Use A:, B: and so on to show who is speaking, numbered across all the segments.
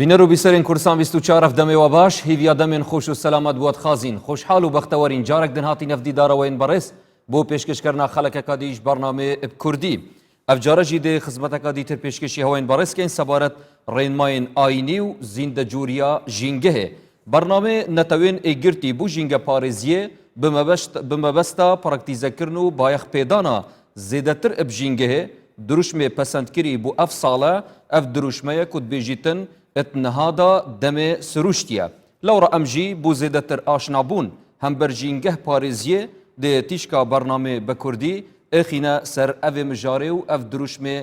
A: بینەر و بیسەرین کورسان 24 دەمەوە باش هیویا دەمێن خۆش و سەلامەت بووەت خازین خۆشحاڵ و بەختەوەرین جارێک دنهاتی نەفدی داڕەوەین بەڕێز بۆ پێشکەشکردنا خەڵکەکە دیش بەرنامێ کوردی ئەف جارەژی دێ خزمەتەکە دیتر پێشکەشی هەوەین بەڕێزکەین سەبارەت ڕێنمایên ئاینی و زیندە جووریا ژینگەهێ بەرنامێ نەتەوێن ئێگرتی بوو ژینگە پارێزیە بمەبەستە پڕەکتیزەکردن و بایەخ پێدانا زێدەتر ئەف ژینگەهێ دروشمێ پەسەندکری بوو ئەف ساڵە ئەف دروشمەیە کو دبێژیتن اتنهادا دمێ سروشتیە لەوڕە ئەمژی بوو زێدەتر ئاشنابوون هەم بەرژینگەه پارێزیە دێ تیشکا بەرنامێ بە کوردی ئەخینە سەر ئەvê مژارێ و ئەف دروشمێ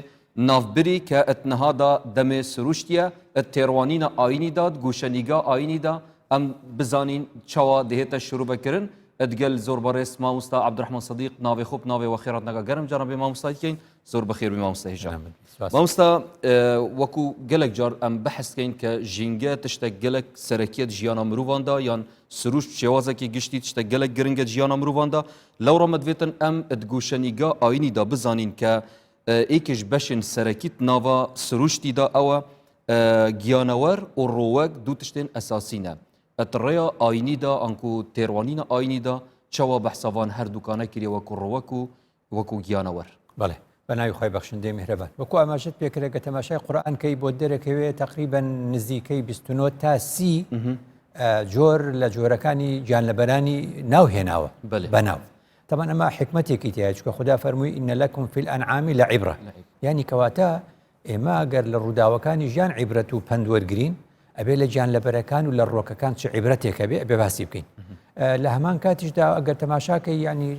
A: ناوبری کە اتنهادا دەمێ سروشتیە ئەت تێڕوانینە ئاینی دا گوشەنیگا ئاینی دا ئەم بزانین چاوا دەهێتە شروبەکردن ئەدگەل زۆر بەڕێز مامۆستا عەبدوڕەحمان سەدیق ناوێ خوب ناوێ وەخێرات نەگا گەرم جانەبێ مامۆستا دیکەین زۆر بەخێر بی مامۆستا هیژان مامۆستا وەکو گەلێک جار ئەم بەحثکەین کە ژینگە تشتێک گەلێک سەرەکیەت ژیانە مرۆڤاندا یان سروشت شێوازێکی گشتی تشتێک گەلێک گرنگە ژیانە مرۆڤاندا لەوڕە مەدوێتن ئەم ئەدگوشەنیگا ئاینیدا بزانین کە ئێکیش بەشن سەرەکیت ناوا سروشتیدا ئەوە گیانەوەر و ڕۆوەک دوو تشتێن ئەساسینە ئەتڕێیا ئاینیدا ئەنکو تێڕوانینە ئاینیدا چاوا بەحسەوان هەردووکانە کردێ وەکو ڕۆوەک و وەکو گیانەوەر
B: بەڵێ بەناوی خۆی بەخشندەی میهرەبان وەکو ئاماژەت پێکرێت کە تەماشای قورئانکەی بۆ دەرەکەوێت تقریبا نزیکەی 29 تا 30 جۆر لە جۆرەکانی گیانلەبەرانی ناوهێناوە بەناو طبعا ئەمە حکمەتێکی تایە چونکە خوددا فەرمووی ئینە لەکم فی الئەنعامی لەعیبرە یعنی کەواتە ئێمە ئەگەر لە ڕووداوەکانی ژیان عیبرەت و پند وەرگرین ئەبێ لە گیانلەبەرەکان و لە ڕۆکەکان چ عیبرەتێکە بێ ئەبێ باسی بکەین لە هەمان کاتیشدا ئەگەر تەماشاکەی ینی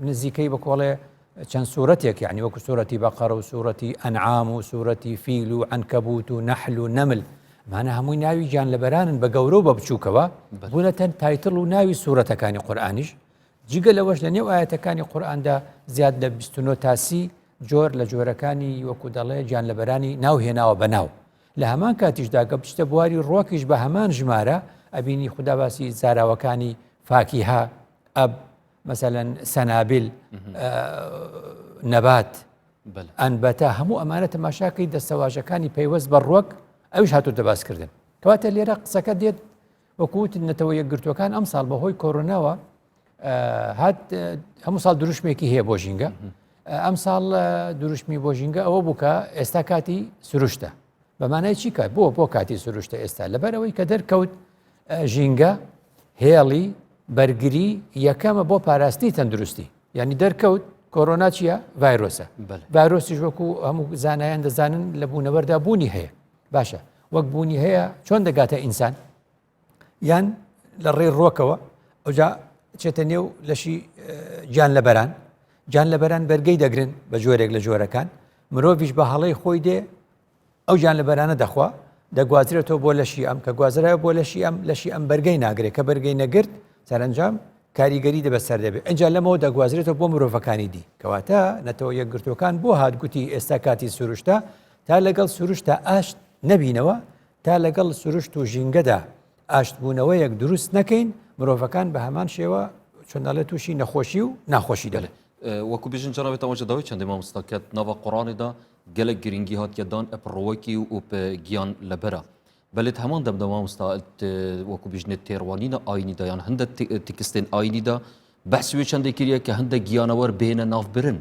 B: نزیکەی بە کۆڵێ چەند سوورەتێک یعنی وەکو سوورەتی بەقەرە و سوورەتی ئەنعام و سوورەتی فیل و عنکەبوت و نەحل و نەمل مانە هەمووی ناوی گیانلەبەرانن بە گەورە و بە بچووکەوە بوونەتەن تایتڵ و ناوی سوورەتەکانی قورئانیش جگە لەوەش لە نێو ئاەتەکانی قورئاندا زیاد لە 29 تا 30 جۆر لە جۆرەکانی وەکو دەڵێ گیانلەبەرانی ناوهێناوە بەناو لە هەمان کاتیشدا کە بچتە بواری ڕۆکیش بە هەمان ژمارە ئەبینی خوددا باسی زاراوەکانی فاکیها ئەب مثلەن سەنابل نەبات ئەنبەتە هەموو ئەمانە تەماشاکەی دەستەواژەکانی پەیوەست بە ڕۆک ئەوش هاتووتە باسکردن کەواتە لێرە قسەکە دێت وەکووت نەتەوە یەکگرتوەکان ئەم ساڵ بەهۆی کۆڕۆناوە هات هەموو ساڵ دروشمێکی هەیە بۆ ژینگە ئەم ساڵ دروشمی بۆ ژینگە ئەوە بووکە ئێستا کاتی سروشتە بەمانای چی کات بۆ کاتی سروشتە ئێستا لەبەرەوەی کە دەرکەوت ژینگە هێڵی بەرگری یەکەمە بۆ پاراستی تەندروستی یعنی دەرکەوت کۆڕۆنا چییە؟ ڤایرۆسە ڤایرۆسیش وەکو هەموو زانایان دەزانن لە بوونەوەردا بوونی هەیە باشە وەک بوونی هەیە چۆن دەگاتە ئینسان یان لە ڕێی ڕۆکەوە ئەوجا چێتە نێو لەشی گیانلەبەران بەرگەی دەگرن بە جۆرێک لە جۆرەکان مرۆڤیش بە هەڵەی خۆی دێ ئەو گیانلەبەرانە دەخوا دەگوازرێتەوە بۆ لەشی ئەم کە گوازرایە بۆ لەشی ئەم بەرگەی ناگرێت کە بەرگەی نەگرت سەرنجام کاریگەری دەبەسەر دەبێت ئەنجا لەمەوە دەگوازرێتەوە بۆ مرۆڤەکانی دی کەواتە نەتەوە یەکگرتوەکان بۆ هاتگوتی ئێستا کاتی سروشتە تا لەگەڵ سروشتە ئاشت نەبینەوە تا لەگەڵ سروشت و ژینگەدا ئاشت بوونەوەیەک دروست نەکەین مرۆڤەکان بە هەمان شێوە چۆناڵێت تووشی نەخۆشی و ناخۆشی دەڵێت
A: وەکو بێژن جەنابێت ئەوەنجە داوای چەندێ مامۆستاکەت ناوە قورئانێدا gelek giringî hatiye dan ep rovekî û pe giyan lebera. Belê heman demda mamosta wekû bîjnê têrwanîna aynî da yan hinde tikistên aynî da behs wê çendê kiriye ke hinde giyanewar bêhne navbirin.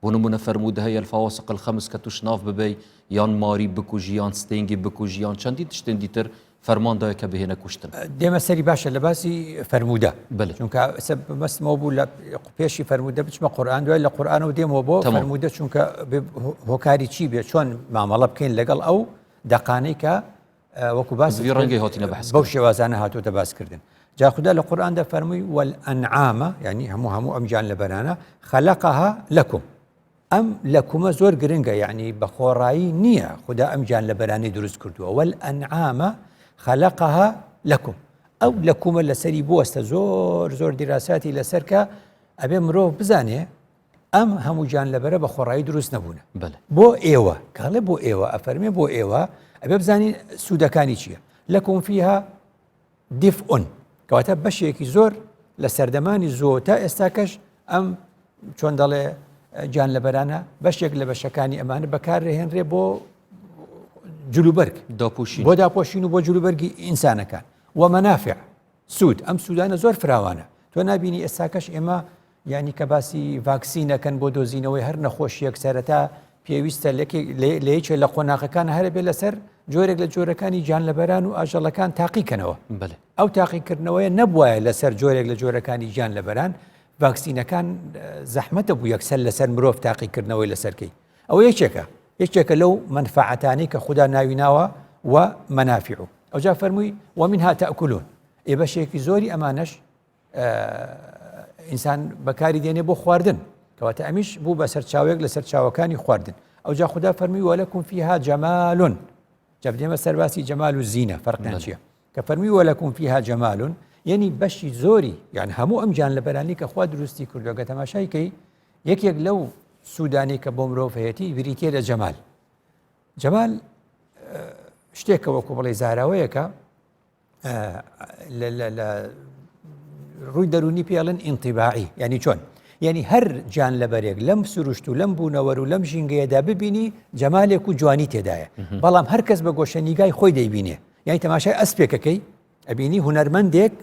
A: Bû nimûne fermûde heye fawasiq el xemis ke tuş nav bibe yan marî bikujî yan stêngê bikujî yan çendî tiştên dîtir ferman daye ke bêhne kuştin.
B: دێمە سەری باشە لە باسی فەرموودە چونکە مەستمەوە بوو لە پێشی فەرموودە بچمە قورئان دوای لە قورئانەوە دێمەوە بۆ فەرموودە چونکە هۆکاری چی بێ چۆن مامەڵە بکەین لەگەڵ ئەو دەقانەی کە وەکو باسی
A: ڕەنگەی هاتینە بەحث
B: بەو شێوازانە هاتووتە باسکردن جا خوددا لە قورئاندا فەرمووی وەلئەنعامە یعنی هەموو ئەم گیانلەبەرانە خەلەقەها لەکم ئەم لەکومە زۆر گرنگە یعنی بە خۆڕایی نییە خوددا ئەم گیانلەبەرانەی دروست کردووە وەلئەنعامە خەلەقەها لەکم ئەو لەکومە لەسەری بوەستە زۆر دیراساتی لەسەر کە ئەبێ مرۆڤ بزانێ ئەم هەموو گیانلەبەرە بە خۆڕایی دروست نەبوونە بۆ ئێوە کاڵێ بۆ ئێوە ئەفەرمێ بۆ ئێوە ئەبێ بزانین سوودەکانی چییە لەکم فیها دیفئون کەواتە بەشێکی زۆر لە سەردەمانی زۆ تا ئێستاکەش ئەم چۆن دەڵێ گیانلەبەرانە بەشێک لە بەشەکانی ئەمانە بەکارهێنرێ بۆ جلوبەرگ
A: داپۆشین
B: بۆ داپۆشین و بۆ جلوبەرگی ئینسانەکان و مەنافع سوود ئەم سوودانە زۆر فراوانە تۆ نبینی ئێستاکەش ئێمە ینی کە باسی ڤاکسینەکەن بۆ دۆزینەوەی هەر نەخۆشیەک سەرەتا پێویستە لەیەکێ لە قۆناغەکان هەرە بێ لەسەر جۆرێک لە جۆرەکانی گیانلەبەران و ئاژەڵەکان تاقیکەنەوە ئەو تاقیکردنەوەیە نەبووایە لەسەر جۆرێک لە جۆرەکانی گیانلەبەران ڤاکسینەکان زەحمەتە بوو یەکسەر لەسەر مرۆڤ تاقیکردنەوەی لەسەرکەی ئەوە یەکێکە لەو منفعەتانی کە خوددا ناویناوە و مەنافع ئەو جا فەرمووی ومنها تأکلون ئێ بەشێکی زۆری ئەمانەش ئینسان بەکاری دێنێ بۆ خواردن کەواتە ئەمیش بوو بە سەرچاوێک لە سەرچاوەکانی خواردن ئەو جا خوددا فەرمووی وەلەکم فیها جەمال جا بدێمە سەرباسی جەمال و زینە فەرقیان چییە کە فەرمووی وەلەکم فیها جەمال یعنی بەشی زۆری یان هەموو ئەم گیانلەبەرانی کە خوا دروستی کردووە گە تەماشایکەی یەکێک لەو سوودانی کە بۆ مرۆڤ هەیەتی بریتێ لە جەمال شتێکە وەکو بڵێ زاراوەیەکە لە ڕووی دەرونی پێڵن ئینتیباعی ینی چۆن یعنی هەر گیانلەبەرێک لەم سروشت و لەم بوونەوەر و لەم ژینگەیەدا ببینی جەمالێک و جوانی تێدایە بەڵام هەر کەس بە گۆشەنیگای خۆی دەیبینێ یعنی تەماشای ئەسپێکەکەی ئەبینی هونەرمەندێک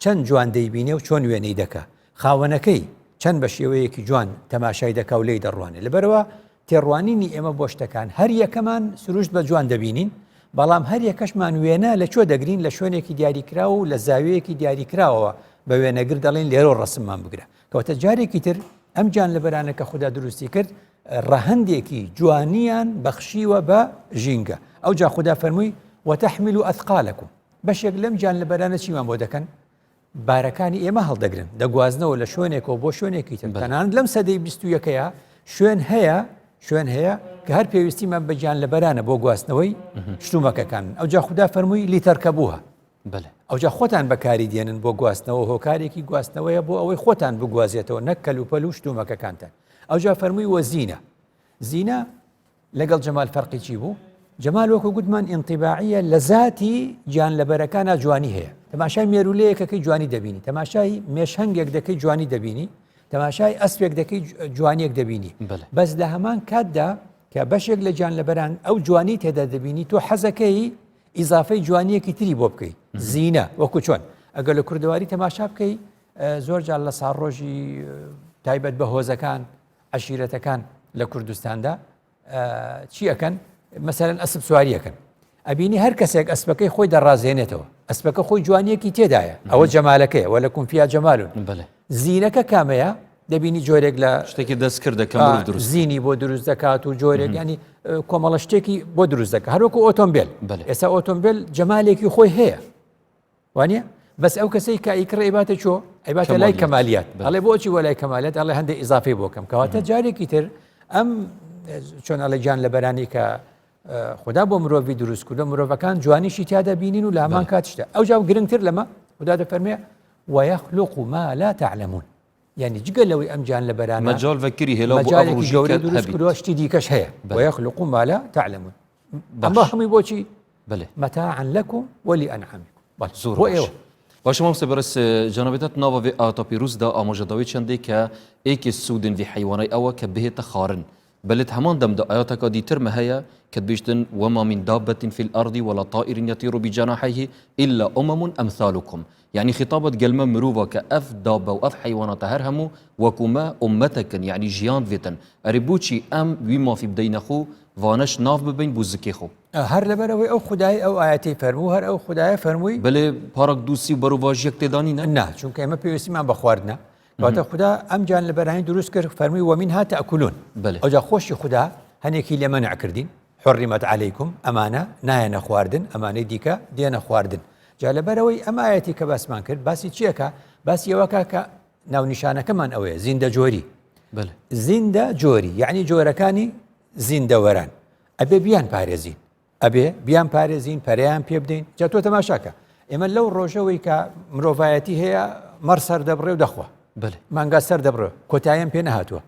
B: چەند جوان دەیبینێ و چۆن وێنەی دەکا خاوەنەکەی چەند بە شێوەیەکی جوان تەماشای دەکا و لێی دەڕوانێ لەبەرەوە تێڕوانینی ئێمە بۆ شتەکان هەر یەکەمان سروشت بە جوان دەبینین بەڵام هەر یەکەشمان وێنە لە چۆ دەگرین لە شوێنێکی دیاریکراوە و لە زاویەیەکی دیاریکراوەوە بە وێنەگر دەڵێن لێرە ڕسممان بگرە کەواتە جارێکی تر ئەم گیانلەبەرانە کە خوددا دروستی کرد ڕەهەندێکی جوانیان بەخشیوە بە ژینگە ئەو جا خوددا فەرمووی وتەحمل ئەثقالەکم بەشێک لەم گیانلەبەرانە چیمان بۆ دەکەن بارەکانی ئێمە هەڵدەگرن دەگوازنەوە لە شوێنێکەوە بۆ شوێنێکی تر تەنانەت لەم سەدەی 21ەیە شوێن هەیە کە هەر پێویستیمان بە گیانلەبەرانە بۆ گواستنەوەی شتومەکەکان ئەو جا خوددا فەرمووی لیتەرکەبووە ئەو جا خۆتان بەکاری دێنن بۆ گواستنەوە هۆکارێکی گواستنەوەیە بۆ ئەوەی خۆتان بگوازێتەوە نەک کەلوپەل و شتومەکەکانتان ئەو جا فەرمووی وە زینە لەگەڵ جەمال فەرقی چی بوو جەمال وەکو گوتمان ئینتیباعیە لە ذاتی گیانلەبەرەکانە جوانی هەیە تەماشای مێرولەیەکەکەی جوانی دەبینی تەماشای مێشهەنگێک دەکەی جوانی دەبینی تەماشای ئەسپێک دەکەی جوانیەک دەبینی بەس لە هەمان کاتدا کە بەشێک لە گیانلەبەران ئەو جوانی تێدا دەبینی تۆ حەزەکەی ئیزافەی جوانیەکی تری بۆ بکەیت زینە وەکو چۆن ئەگەر لە کوردەواری تەماشا بکەی زۆر جار لە ساڕۆژی تایبەت بە هۆزەکان عەشیرەتەکان لە کوردستاندا چی ئەکەن مەسەلەن ئەسپ سواریەکەن ئەبینی هەر کەسێک ئەسپەکەی خۆی دەڕازێنێتەوە ئەسپەکە خۆی جوانیەکی تێدایە ئەوە جەمالەکەیە وەلەکم فیها جەمالون زینەکە کامەیە دەبینی جۆرێک لە
A: شتێکی دەست کردەکە
B: زینی بۆ دروست دەکات و جۆرێک ینی کۆمەڵە شتێکی بۆ دروست دەکات هەروەکو ئۆتۆمبیل ئێستا ئۆتۆمبیل جەمالێکی خۆی هەیە وانە بەس ئەو کەسەی کە ئیکڕ ئیباتە چۆ ئەیباتە لای کەمالیات ئەڵێ بۆچی وەلای کەمالیات ئەڵێ هەندێک ئیزافەی بۆکەم کەواتە جارێکی تر ئەم چۆن ئەڵێ گیانلەبەرانی کە خوددا بۆ مرۆڤی دروست کردە مرۆڤەکان جوانیشی تیادا بینین و لە هەمان کاتشتە ئەو جا گرنگتر لەمە خوددا دەفەرمێ ويخلق ما لا تعلمون يعني جگە لەوەی ئەم گیانلەبەرانە
A: مەجال ڤەکری هێلا بۆ
B: مەجالێکی گەورەی دروست کردووە شتی دیکەش هەیە ويخلق ما لا تعلمون ئەمە هەمووی بۆچی متاعا لكم ولأنعامكم
A: زۆر باشە مام سەبەرس جەنابەتت ناوە vê ئاتا پیرۆزدا ئاماژەداوی چەندێک کە ئێکێ سوودن vê حەیوانەی ئەوە کە بهێتە خارن بلت هەمان دەمدا ئاياتەکە دیترمە هەیە کە بێژتن وما من دابة في الأرض ولا طائر يطير بجناحيه إلا أمم أمثالكم يعني خطابة قلمة مروفة كأف دابة وأف حيوانات هرهمو وكما أمتكن يعني جيان فيتن أريبوشي أم وما في بدينخو وانش ناف ببين بوزكيخو
B: هر لبروي أو خداي أو آياتي فرمو هر أو خداي فرموي
A: بله بارك دوسي بروواجيك تداني
B: نه چون كما بيوسي ما بخواردنا وقت خدا أم جان لبرهين دروس كر فرموي ومنها تأكلون
A: بله
B: أجا خوش خدا هنيكي لمنع كردين حرمت عليكم أمانة ناينا خواردن أمانة ديكا دينا خواردن جا لبروي أما آياتي كباسمان كرد باسي چيكا باسي يوكا كا ناو نشانة كمان أوي زيندة جوري
A: بله
B: زيندة جوري يعني جوركاني زيندة وران أبي بيان بارزين أبي بيان بارزين بريان بيبدين جاتو تماشاكا إما لو روجوي كا مروفايتي هي مرسر دبري ودخوة
A: بله
B: مانگا سر دبرو كوتايم بين هاتوا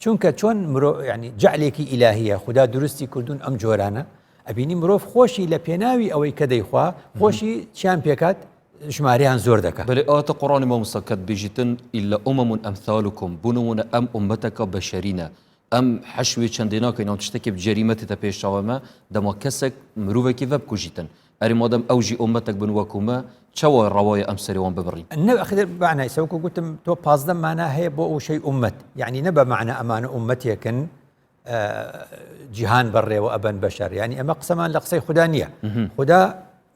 B: چونکە چۆن مرۆ يعني جعلێکی ئیلاهیە خدا دروستی کردوون ئەم جۆرانە ئەبینی مرۆڤ خۆشی لە پێناوی ئەوەی کە دەیخوا خۆشی چیان پێکات ژمارەیان زۆر دەکات
A: بەێ ئاتە قڕانی مامۆستا کەت بێژیتن إلا أمم أمثالكم بنمونە ئەم ئومەتەکە بەشەرینە ئەم حەشوێ چەندێناکەی ناو تشتێکی جەریمەتێتە پێشاوەمە دەما کەسێک مرۆڤێکی vە بکوژیتن ئەری مادەم ئەوژی ئومەتێک بن وەکومە چاوە ڕەوایە ئەم سەریوان ببڕین
B: أخذ معنى سوكو قلت تو بازدم معناه هي بو شيء أمت يعني نبى معنى أمان أمتي كن جهان بري وأبن بشر يعني أما قسمان لقصي خدانية خدا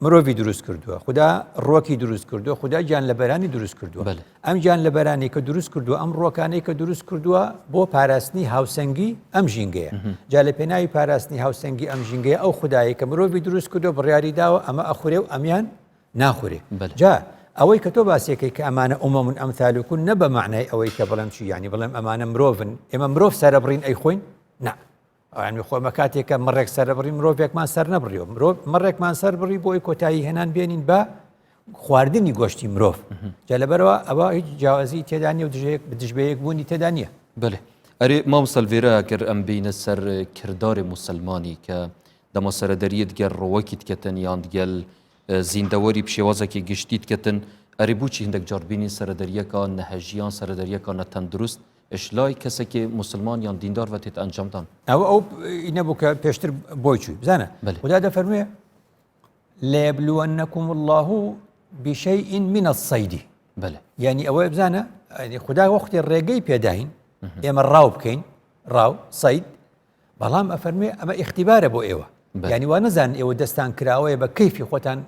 B: مروفي دروس كردوه خدا روكي دروس كردوه خدا جان لبراني دروس كردوه
A: بله.
B: أم جان لبراني كدروس كردوه أم روكاني كدروس كردوه بو باراسني هاوسنجي أم جينجيا جال بيناي باراسني هاوسنجي أم جينجيا أو خداي كمروفي دروس كردوه برياري داو أما أخوري وأميان ناخوري
A: بله.
B: جا أوي كتب أسيكي كأمانة من أمثالكم نبى معنى أوي كبلم شيء يعني بلم أمانة مروفن إما مروف سربرين أي خوين نعم يعني خو مكاتيك مرك سربرين مروفك ما سر نبريو مروف مرك ما سربري بوي كوتاي هنان بينين با خواردني گۆشتی مرۆڤ جا لەبەرەوە ئەوە هیچ جیاوازی تێدا نیە و دژبەیەک بوونی تێدا نییە.
A: بله ئەرێ مامۆستا لێرە کرد ئەم بینە سەر کردارێ موسڵمانی کە دەما سەرەدەریە دگەر ڕۆوەکی دکەتن یان دگەل زیندەوەری پشێوازێکی گشتی دکەتن ئەرێ بووچی هەندێک جار بینی سەرەدەریەکە نەهەژیان سەرەدەریەکە نەتەندروست ئشلای کەسێکی موسڵمان یان دیندار وەتێت ئەنجامدان
B: ئەو ئینە بوو کە پێشتر بۆی چووی بزانە خدا دەفەرموێ ليبلونكم الله بشيء من الصيد
A: بله
B: يعني أوي بزانا يعني خدا وقت الرجاي بيداين إما الراو بكين راو صيد بلام أفرمي أما اختبار أبو إيوه يعني ونزان إيوه دستان كراوي بكيف خوتان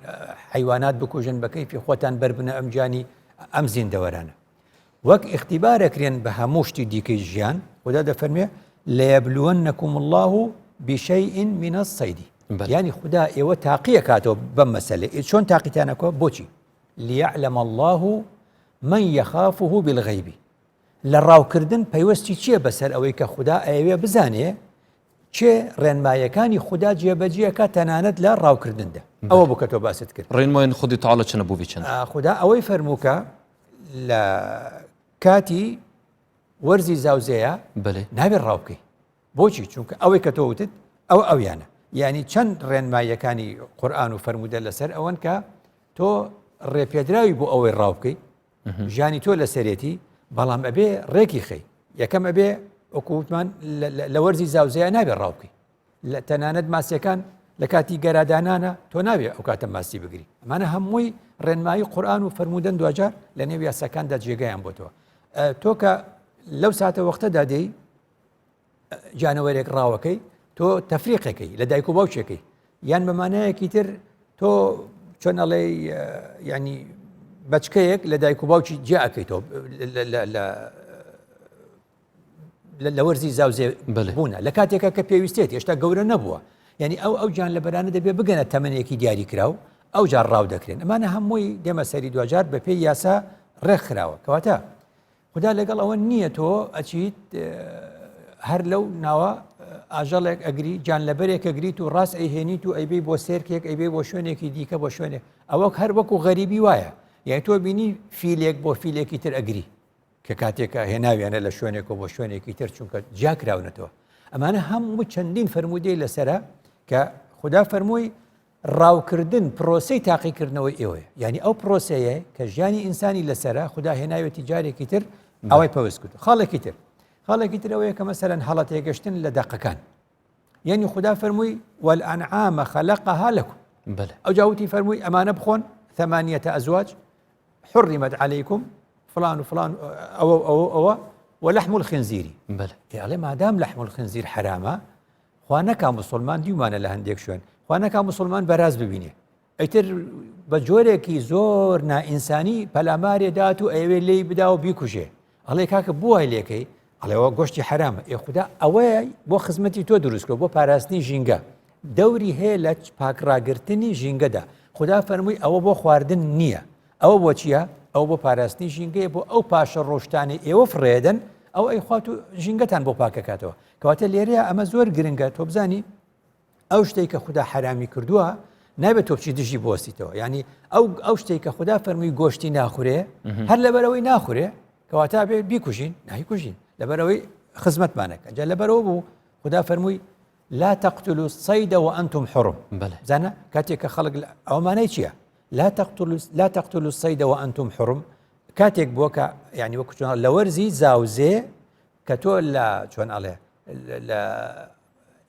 B: حيوانات بكوجن بكيف خوتان بربنا أمجاني أمزين دورانا وك اختبارك رين بهموش تديك الجيان خدا دفرمي ليبلونكم الله بشيء من الصيد
A: بله.
B: يعني خدا إيوه تاقية كاتو بمسألة شون تاقيتانكو بوشي ليعلم الله من يخافه بالغيب لراو كردن پەیوەستی چییە بەسەر ئەوەی کە خدا ئەوێ بزانێ چێ ڕێنمایەکانی خدا جێبەجێەکە تەنانەت لە ڕاوکردندا ئەوە بوو کە تۆ باست کرد
A: ڕێنمایان خودی تاالە چنە بووی چەند
B: خدا ئەوەی فەرمووکە لە کاتی وەرزی زاوزەیە
A: بله
B: نابێت ڕاوکەی بۆچی چونکە ئەوەی کە تۆ وتت ئەویانە یعنی چەند ڕێنمایەکانی قورئان و فەرموودە لەسەر ئەوەن کە تۆ ڕێپێدراوی بۆ ئەوەی ڕاوکەی ژیانی تۆ لە سەرێتی بەڵام ئەبێ ڕێکی خەی یەکەم ئەبێ وەکووتمان لە وەرزی زاوزەیە نابێت ڕاوکەی لە تەنانەت ماسیەکان لە کاتی گەرادانانە تۆ نابێت ئەو کاتە ماسی بگری ئەمانە هەمووی ڕێنمایی قورئان و فەرموودەن دوجار لە نێو یاساکاندا جێگەیان بۆتەوە تۆ کە لەو ساتە وەختەدا دەی جانەوەرێک ڕاوەکەی تۆ تەفریقەکەی لە دایک و باوچێکەی یان بەمانەیەکی تر تۆ چۆن ئەڵێ ینی بەچکەیەک لە دایک و باوکی جێ ئەەکەیتەوە لە وەرزی زاوزێ بوونە لە کاتێکە کە پێویستێت هێشتا گەورە نەبووە یعنی ئەو گیان لە بەرانە دەبێ بگەنە تەمەنێکی دیاری کراو ئەو جار ڕاو دەکرێن ئەمانە هەمووی دێمە سەری دوجار بە پێی یاسا ڕێکخراوە کەواتە خدا لەگەڵ ئەوە نییە تۆ ئەچیت هەر لەو ناوە ئاژەڵێک ئەگری جان لەبەرێک ئەگریت و ڕاست ئەیهێنیت و ئەیبێ بۆ سێرکێک ئەیبێ بۆ شوێنێکی دیکە بۆ شوێنێک ئەوە هەر وەکو غەریبی وایە یعنی تۆ بینی فیلێک بۆ فیلێکی تر ئەگری کە کاتێکە هێناویانە لە شوێنێک و بۆ شوێنێکی تر چونکە جاکراونەتەوە ئەمانە هەموو چەندین فەرمودەی لەسرە کە خدا فەرمووی ڕاوکردن پرۆسەی تاقیکردنەوەی ئێوەیە یعنی ئەو پرۆسەیە کە ژیانی ئینسانی لەسرە خدا هێناوێتی جارێکی تر ئەوەی پەوەست کرد خاڵێکی تر ئەوەیە کە مەسەرەن هەڵە تێگەشتن لە دەقەکان یعنی خدا فەرمووی والأنعام خلقها لكم
A: بله
B: ئەو جاوتی فەرمووی ئەمانە بخۆن 8 أزواج حرمت عليكم فلان وفلان أو ولحم الخنزير
A: بله
B: يعني ما دام لحم الخنزير حرامة خوانك مسلمان ديوانا لهنديك شوين خوانك مسلمان براز ببينه ايتر بجوريكي زور نا انساني بلاماري داتو ايوه لي بداو بيكوجي الله كاك بو ليكي الله غوشتي حرام يا خدا اوي بو خدمتي تو دروسكو بو باراسني جينغا دوري هيلچ پاک راگرتني جينغا دا خدا فرموي او بو خواردن نيه او بو چيا او بو پاراستنی ژینگەیە بۆ ئەو پاشە ڕۆشتانی ئێوە فرێدن ئەو ئەی خوات و ژینگەتان بۆ پاکەکاتەوە کەواتە لێرەیە ئەمە زۆر گرنگە تۆ بزانی ئەو شتێک کە خدا حرامی کردووە نابێت تۆ بچی دژی بۆستیتەوە ینی ئەو شتێک کە خدا فەرمووی گۆشتی ناخورێ هەر لەبەرەوەی ناخورێ کەواتە بێ بیکوژین نایکوژین لەبەرەوەی خزمەتمانەکە جا لەبەرەوە بوو خدا فەرمووی لا تقتلوا الصيد وأنتم حرم
A: بله
B: زانا كاتيك خلق أو ما نيتشيا لا تقتلوا الصيد وأنتم حرم كاتيك بوكا يعني وكتون لورزي زاوزي كتو لا شلون عليه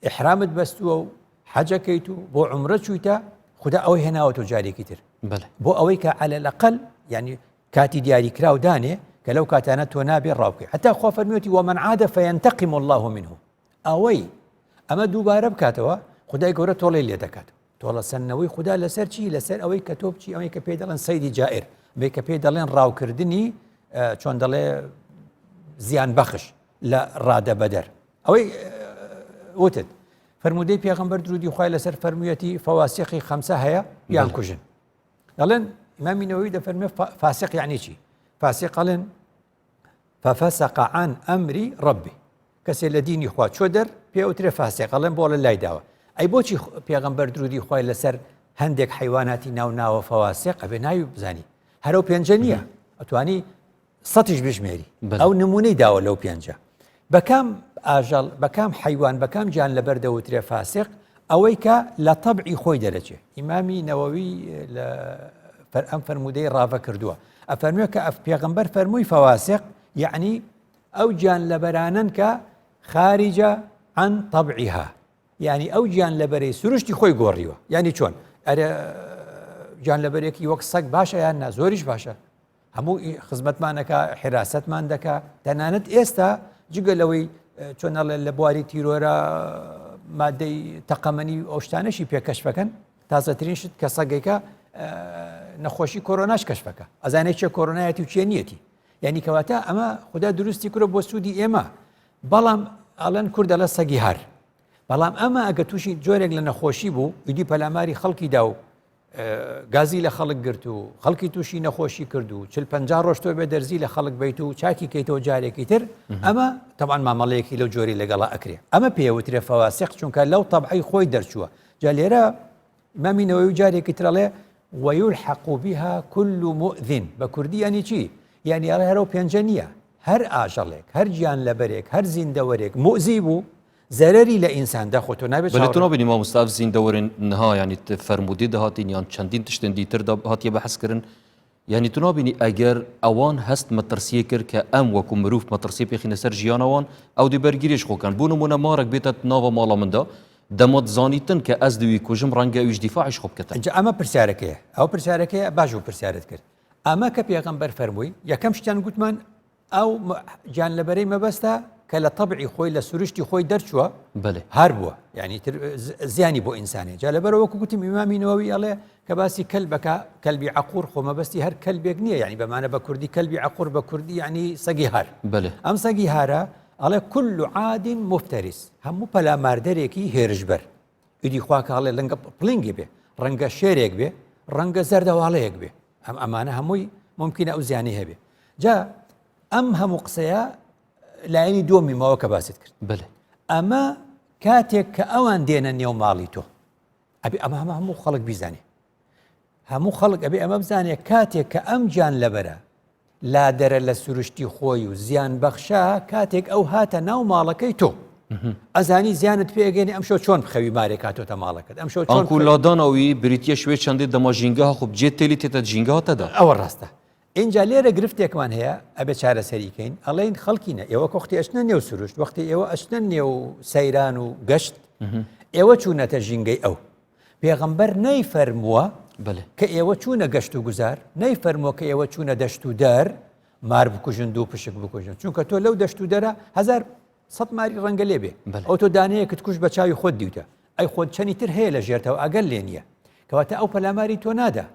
B: ئیحرامت بەستووە و حەجەکەیت و بۆ عومرە چوویتە خدا ئەوەی هێناوەتەوە جارێکی تر
A: بەڵێ
B: بۆ ئەوەی کە عەلە الأقل یعنی کاتی دیاریکراو دانێ کە لەو کاتانە تۆ نابێ ڕاوکەی حتا خوا فەرموویەتی ومن عاد فينتقم الله منه ئەوەی ئەمە دووبارە بکاتەوە خدای گەورە تۆڵەی لێ دەکاتەوە تۆڵە سەرنەوەی خدا لەسەر چی لەسەر ئەوەی کە تۆ بچی ئەوەی کە پێی دەڵێن سەیدی جائر بێ کە پێی دەڵێن ڕاوکردنی چۆن دەڵێ زیان بەخش لە ڕادە بەدەر ئەوەی وتت فرمودەی پێغەمبەر درودی خوای لەسەر فەرموویەتی فەواسیقی خەمسە هەیە یان کوژن دەڵێن ئیمامی نەوەوی دەفەرمێ فاسق یعنی چی فاسق قەڵێن ففسق عن ئەمری ڕەبی کەسێ لە دینی خوا چۆ دەر پێوترێ فاسق قەڵێن بۆ لە لای داوە ئەی بۆچی پێغەمبەر درودی خوای لەسەر هەندێک حیواناتی ناو فەواسق ئەبێ ناوی بزانی هەرو پێنجە نییە ئەتوانی سەتیش بژمێری ئەو نمونەی داوە لەو پێنجە بەکام ئاژەڵ بەکام حیوان بەکام گیان لەبەر دەوترێ فاسق ئەوەی کە لە تەبعی خۆی دەرەچێ ئیمامی نەوەوی لە ئەم فەرمودەی ڕاوە کردووە ئەفەرمووە کە پێغەمبەر فەرمووی فەواسق یعنی ئەو گیان لەبەرانن کە خارجە عن طبعها یعنی ئەو گیان لەبەرەی سروشتی خۆی گۆڕیوە یعنی چۆن ئەرە گیان لەبەرێکی وەک سەگ باشە یان نا زۆریش باشە هەموو خزمەتمانەکە حراستمان دەکا تەنانەت ئێستا جگە لەوەی چۆن لە بواری تیرۆرە مادەی تەقەمەنی ئەو شتانەشی پێکەشفەکەن تازەترین شت کە سەگێکە نەخۆشی کۆرۆناش کەشفەکە ئەزانێت چێ کۆرۆنایەتی و چێ نیەتی یعنی کەواتە ئەمە خدا دروستی کورە بۆ سوودی ئێمە بەڵام ئەڵەن کوردە لە سەگی هەر بەڵام ئەمە ئەگە تووشی جۆرێک لە نەخۆشی بوو ئیدی پەلاماری خەڵکی دا و گازی لە خەڵک گرت و خەڵکی تووشی نەخۆشی کرد و 40-50 ڕۆژ تۆ بێ دەرزی لە خەڵک بیت و چاکی کەیتەوە جارێکی تر ئەمە تەبعاً مامەڵەیەکی لەو جۆری لەگەڵا ئەکرێ ئەمە پێوترێ فەواسق چونکە لەو تەبعی خۆی دەرچووە جا لێرە ئیمامی نەوەوی جارێکی ترەڵێ ويلحق بها كل مؤذن بە کوردی یعنی چی یعنی ئەڵێ هەرەو پێنجە نییە هەر ئاژەڵێک هەر گیان لەبەرێک هەر زیندەوەرێک مؤذی بوو زەرەری لە ئینسان دەخۆ تۆ نابێت
A: بەڵێ تۆ نابینی مامۆستا زیندەوەرن نها یعنی فەرمودی دەهاتین یان چەندین تشتێن دیتر هاتیە بەحەسکردن یعنی تو نابینی ئەگەر ئەوان هەست مەترسیە کرد کە ئەم وەکو مرۆڤ مەترسی پێخینە سەر ژیانەوان ئەو دی بەرگریش خۆکەن بوو نمونە مارێک بێتە ناوە ماڵە مندا دەمەت زانیتن کە ئەس دوی کوژم ڕەنگە ئەویش دیفاعش خۆ بکەتە
B: ئەمە پرسیارەکەیە ئەو پرسیارەکەیە باش و پرسیارت کرد ئەمە کە پێغەمبەر فەرمووی یەکەم شتیان گوتمان ئەو گیان لەبەرەی مەبەستە کە لە تەبعی خۆی لە سروشتی خۆی دەرچووە
A: بەڵێ
B: هەر بووە یعنی زیانی بۆ ئینسانی جا لەبەرەوەکو گوتیم ئیمامی نەوەوی ئەڵێ کە باسی کەلبەکە کەلبی عەقوور خۆ مەبەستی هەر کەلبێک نییە یعنی بەمانە بە کوردی کەلبی عەقوور بە کوردی یعنی سەگی هەر
A: بەڵێ
B: ئەم سەگی هارە ئەڵێ كل عاد مفترس هەموو پەلاماردەرێکی هێرشبەر ئیدی خوا کە هەڵێ لەنگە پڵنگی بێ ڕەنگە شێرێک بێ ڕەنگە زەردەواڵەیەک بێ ئەمانە هەمووی ممکنە ئەو زیانی هەبێ جا ئەم هەموو قسەیە لایەنی دۆمیمەوە کە باست کرد
A: بەڵێ
B: ئەمە کاتێک کە ئەوان دێنە نێو ماڵی تۆ ئەبێ ئەمە هەموو خەڵک بیزانێ هەموو خەڵک ئەبێ ئەمە بزانێ کاتێک کە ئەم گیان لەبەرە لا دەرە لە سروشتی خۆی و زیان بەخشا کاتێک ئەو هاتە ناو ماڵەکەی تۆ ئەزانی زیانت پێگەێنی ئەم شەو چۆن بخەوی مارێک هاتۆتە ماڵەکەت ئەم شەو چۆن
A: ئەنکولادانەوەی بریتە شوێ چەندێ دەما ژینگەها خوب جێ تێلی تێتە ژینگاتەدا
B: ئەوە ڕاستە اینجا لێرە گرفتێکمان هەیە ئەبێ چارەسەریکەین ئەڵێن خەڵکینە ئێوە کۆختی ئەچنە نێو سروشت وەختی ئێوە ئەچنە نێو سەیران و گەشت ئێوە چوونەتە ژینگەی ئەو پێغەمبەر نەیفەرمووە کە ئێوە چوونە گەشت و گوزار نەیفەرمووە کە ئێوە چوونە دەشت و دەر مار بکوژن دوو پشک بکوژن چونکە تۆ لەو دەشت و دەرە 1000 ماری ڕەنگە لێ بێ ئەو تۆ دانەیەکت کوش بە چاوی خۆت دیوتە ئەی خۆت چەنی تر هەیە لە ژێرتەوە ئەگەر لێ نییە کەواتە ئەو پەلاماری تۆ نادا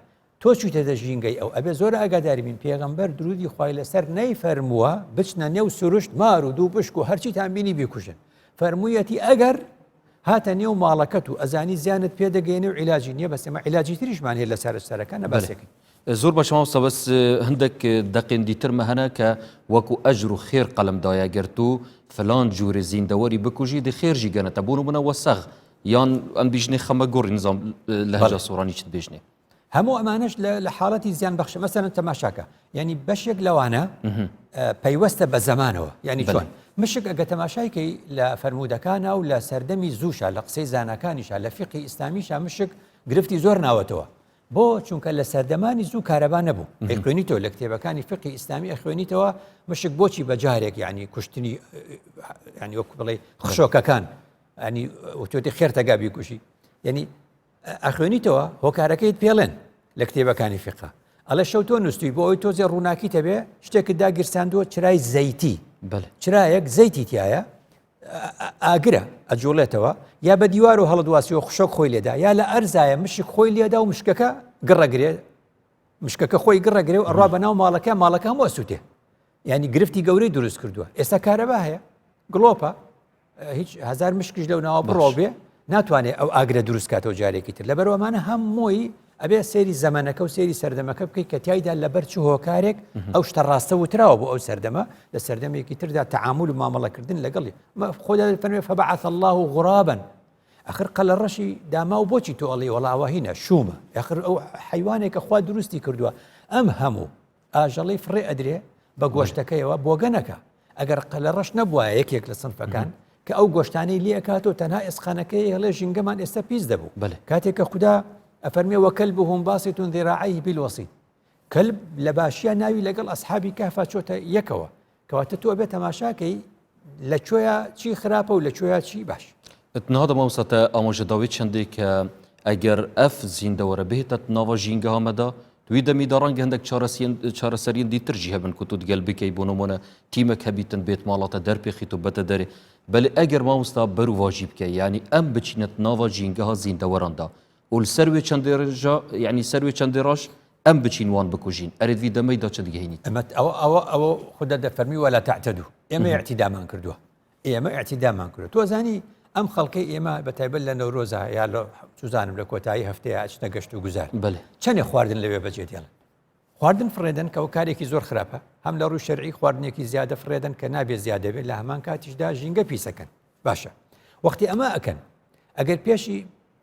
B: تۆ چوویتە ژینگەی ئەو ئەبێ زۆر ئاگاداری بین پێغەمبەر درودی خوای لەسەر نەیفەرمووە بچنە نێو سروشت مار و دوو پشک و هەرچیتان بینی بیکوژن فەرموویەتی ئەگەر هاتە نێو ماڵەکەت و ئەزانی زیانت پێدەگەێنێ و عیلاجی نییە بەس ئێمە عیلاجی تریشمان هەیە لە سەرەکە نەباسێکین
A: زۆر بەش مامۆستا بەس هەندێک دەقێن دیترمە هەنە کە وەکو ئەژر و خێر قەلەمدایە گرت و فلان جوورە زیندەوەری بکوژی دە خێرژی گەنێتە بوون بوونەوە سەغ یان ئەم بیژنێ خەمە گۆڕی نظام لەهجە سۆڕانی چت بێژنێ
B: هەموو ئەمانش لە حاڵەتی زیان بەخش مەسەرەن تەماشاکە یعنی بەشێک لەوانە پەیوەستە بە زەمانەوە یعنی چۆن مشک ئەگە تەماشایکەی لە فەرمودەکانە و لە سەردەمی زووشە لە قسەی زانەکانیشە لە فیقی ئیسلامیشە مشک گرفتی زۆر ناوەتەوە بۆ چونکە لە سەردەمانی زوو کارەبا نەبوو ئەخوێنیتەوە لە کتێبەکانی فقی ئیسلامی ئەخوێنیتەوە مشک بۆچی بەجارێک یعنی کوشتنی ینی وەکو بڵێ خشۆکەکان ینی وتۆتی خێرتەگا بیکوشی یعنی ئەخوێنیتەوە هۆکارەکەیت پێڵێن لە کتێبەکانی فقە ئەڵە شەو تۆ نووسوی بۆ ئەوی تۆزێ ڕووناکیتە بێ شتێکت داگیرساندووە چرای زەیتی چرایەک زەیتی تایە ئاگرە ئەجوڵێتەوە یا بە دیوار و هەڵدواسیەوە خشۆک خۆی لێدا یا لە ئەرزایە مشک خۆی لێدا و مشکەکە گڕەگرێ مشکەکە خۆی گڕەگرێ و ئەڕوا بەناو ماڵەکە هەموو ئەسووتێ ینی گرفتی گەورەی دروست کردووە ئێستا کارەبا هەیە گڵۆپە هیچ هزار مشکش لەو ناوە بڕۆ بێ ناتوانێت ئەو ئاگرە دروستکاتەوە جارێکی تر لەبەرەوەمانە هەمووی ئەبێ سێری زەمانەکە و سێری سەردەمەکە بکەیت کە تایدا لەبەر چ هۆکارێک ئەو شتە ڕاستە وتراوە بۆ ئەو سەردەمە لە سەردەمێکی تردا تەعامل و مامەڵەکردن لەگەڵی خۆدا فەرمێ فبعث الله غرابا ئەخر قەلە ڕەشی داما و بۆچی تۆ ئەڵێ وەڵاوە هینە شومە ئەخر ئەو حیوانێکە خوا دروستی کردووە ئەم هەموو ئاژەڵی فڕێ ئەدرێ بە گۆشتەکەیەوە بۆگەنەکە ئەگەر قەلە ڕەش نەبووە یەکێک لە سنفەکان کە ئەو گۆشتانەی لێ ئەکاتەوە تەنها ئێسخانەکەی هەڵێ ژینگەمان ئێستا پیس دەبوو کاتێککە خوددا ئەفەرمێ وەکەلبهم باسط ذراعيه بالوسيط کەلب لە باشیە ناوی لەگەڵ ئەسحابی کەهفا چۆتە یەکەوە کەواتە تۆ بێت تەماشاکەی لەکوێیە چی خراپە و لەکوێیە چی باش
A: نهادە مامۆستا ئاماژەداوی چەندێک کە ئەگەر ئەف زیندەوەرە بهێتە ناوە ژینگەهامەدا توی دەمیدا ڕەنگە هەندێک چارەسەریان دیترژی هەبن کو تو دگەل بکەی بۆ نمونە تیمێک هەبیتن بێت ماڵاتە دەرپێخیت و بەتە دەرێ بەڵێ ئەگەر مامۆستا بەر و واژی بکەی ینی ئەم بچینێت ناوە ژینگەها زیندەوەراندا و سەروێ چەندێژە ینی سەروێ چەندێڕاش ئەم بچین وان بکوژین ئەرێت وی دەمەیدا چ دگەهێنیت
B: ئەوە خوددا دەفەرمی وەلا تعتەدوو ئێمە اعتیدامان کردووە ئێمە اعتیدامان کردو تۆ زانی ئەم خەڵکەی ئێمە بەتایبەت لە نەورۆزە یا لە سوزانم لە کۆتایی هەفتەیە ئاچنە گەشت و گوزار چەندێ خواردن لەوێ بەجێ دێڵن خواردن فڕێدن کە کارێکی زۆر خراپە هەم لە ڕوو شەرعی خواردنێکی زیادە فڕێدن کە نابێت زیادە بێت لە هەمان کاتیشدا ژینگە پیسەکەن باشە وەختی ئەمە ئەکەن ئەگەر پێشی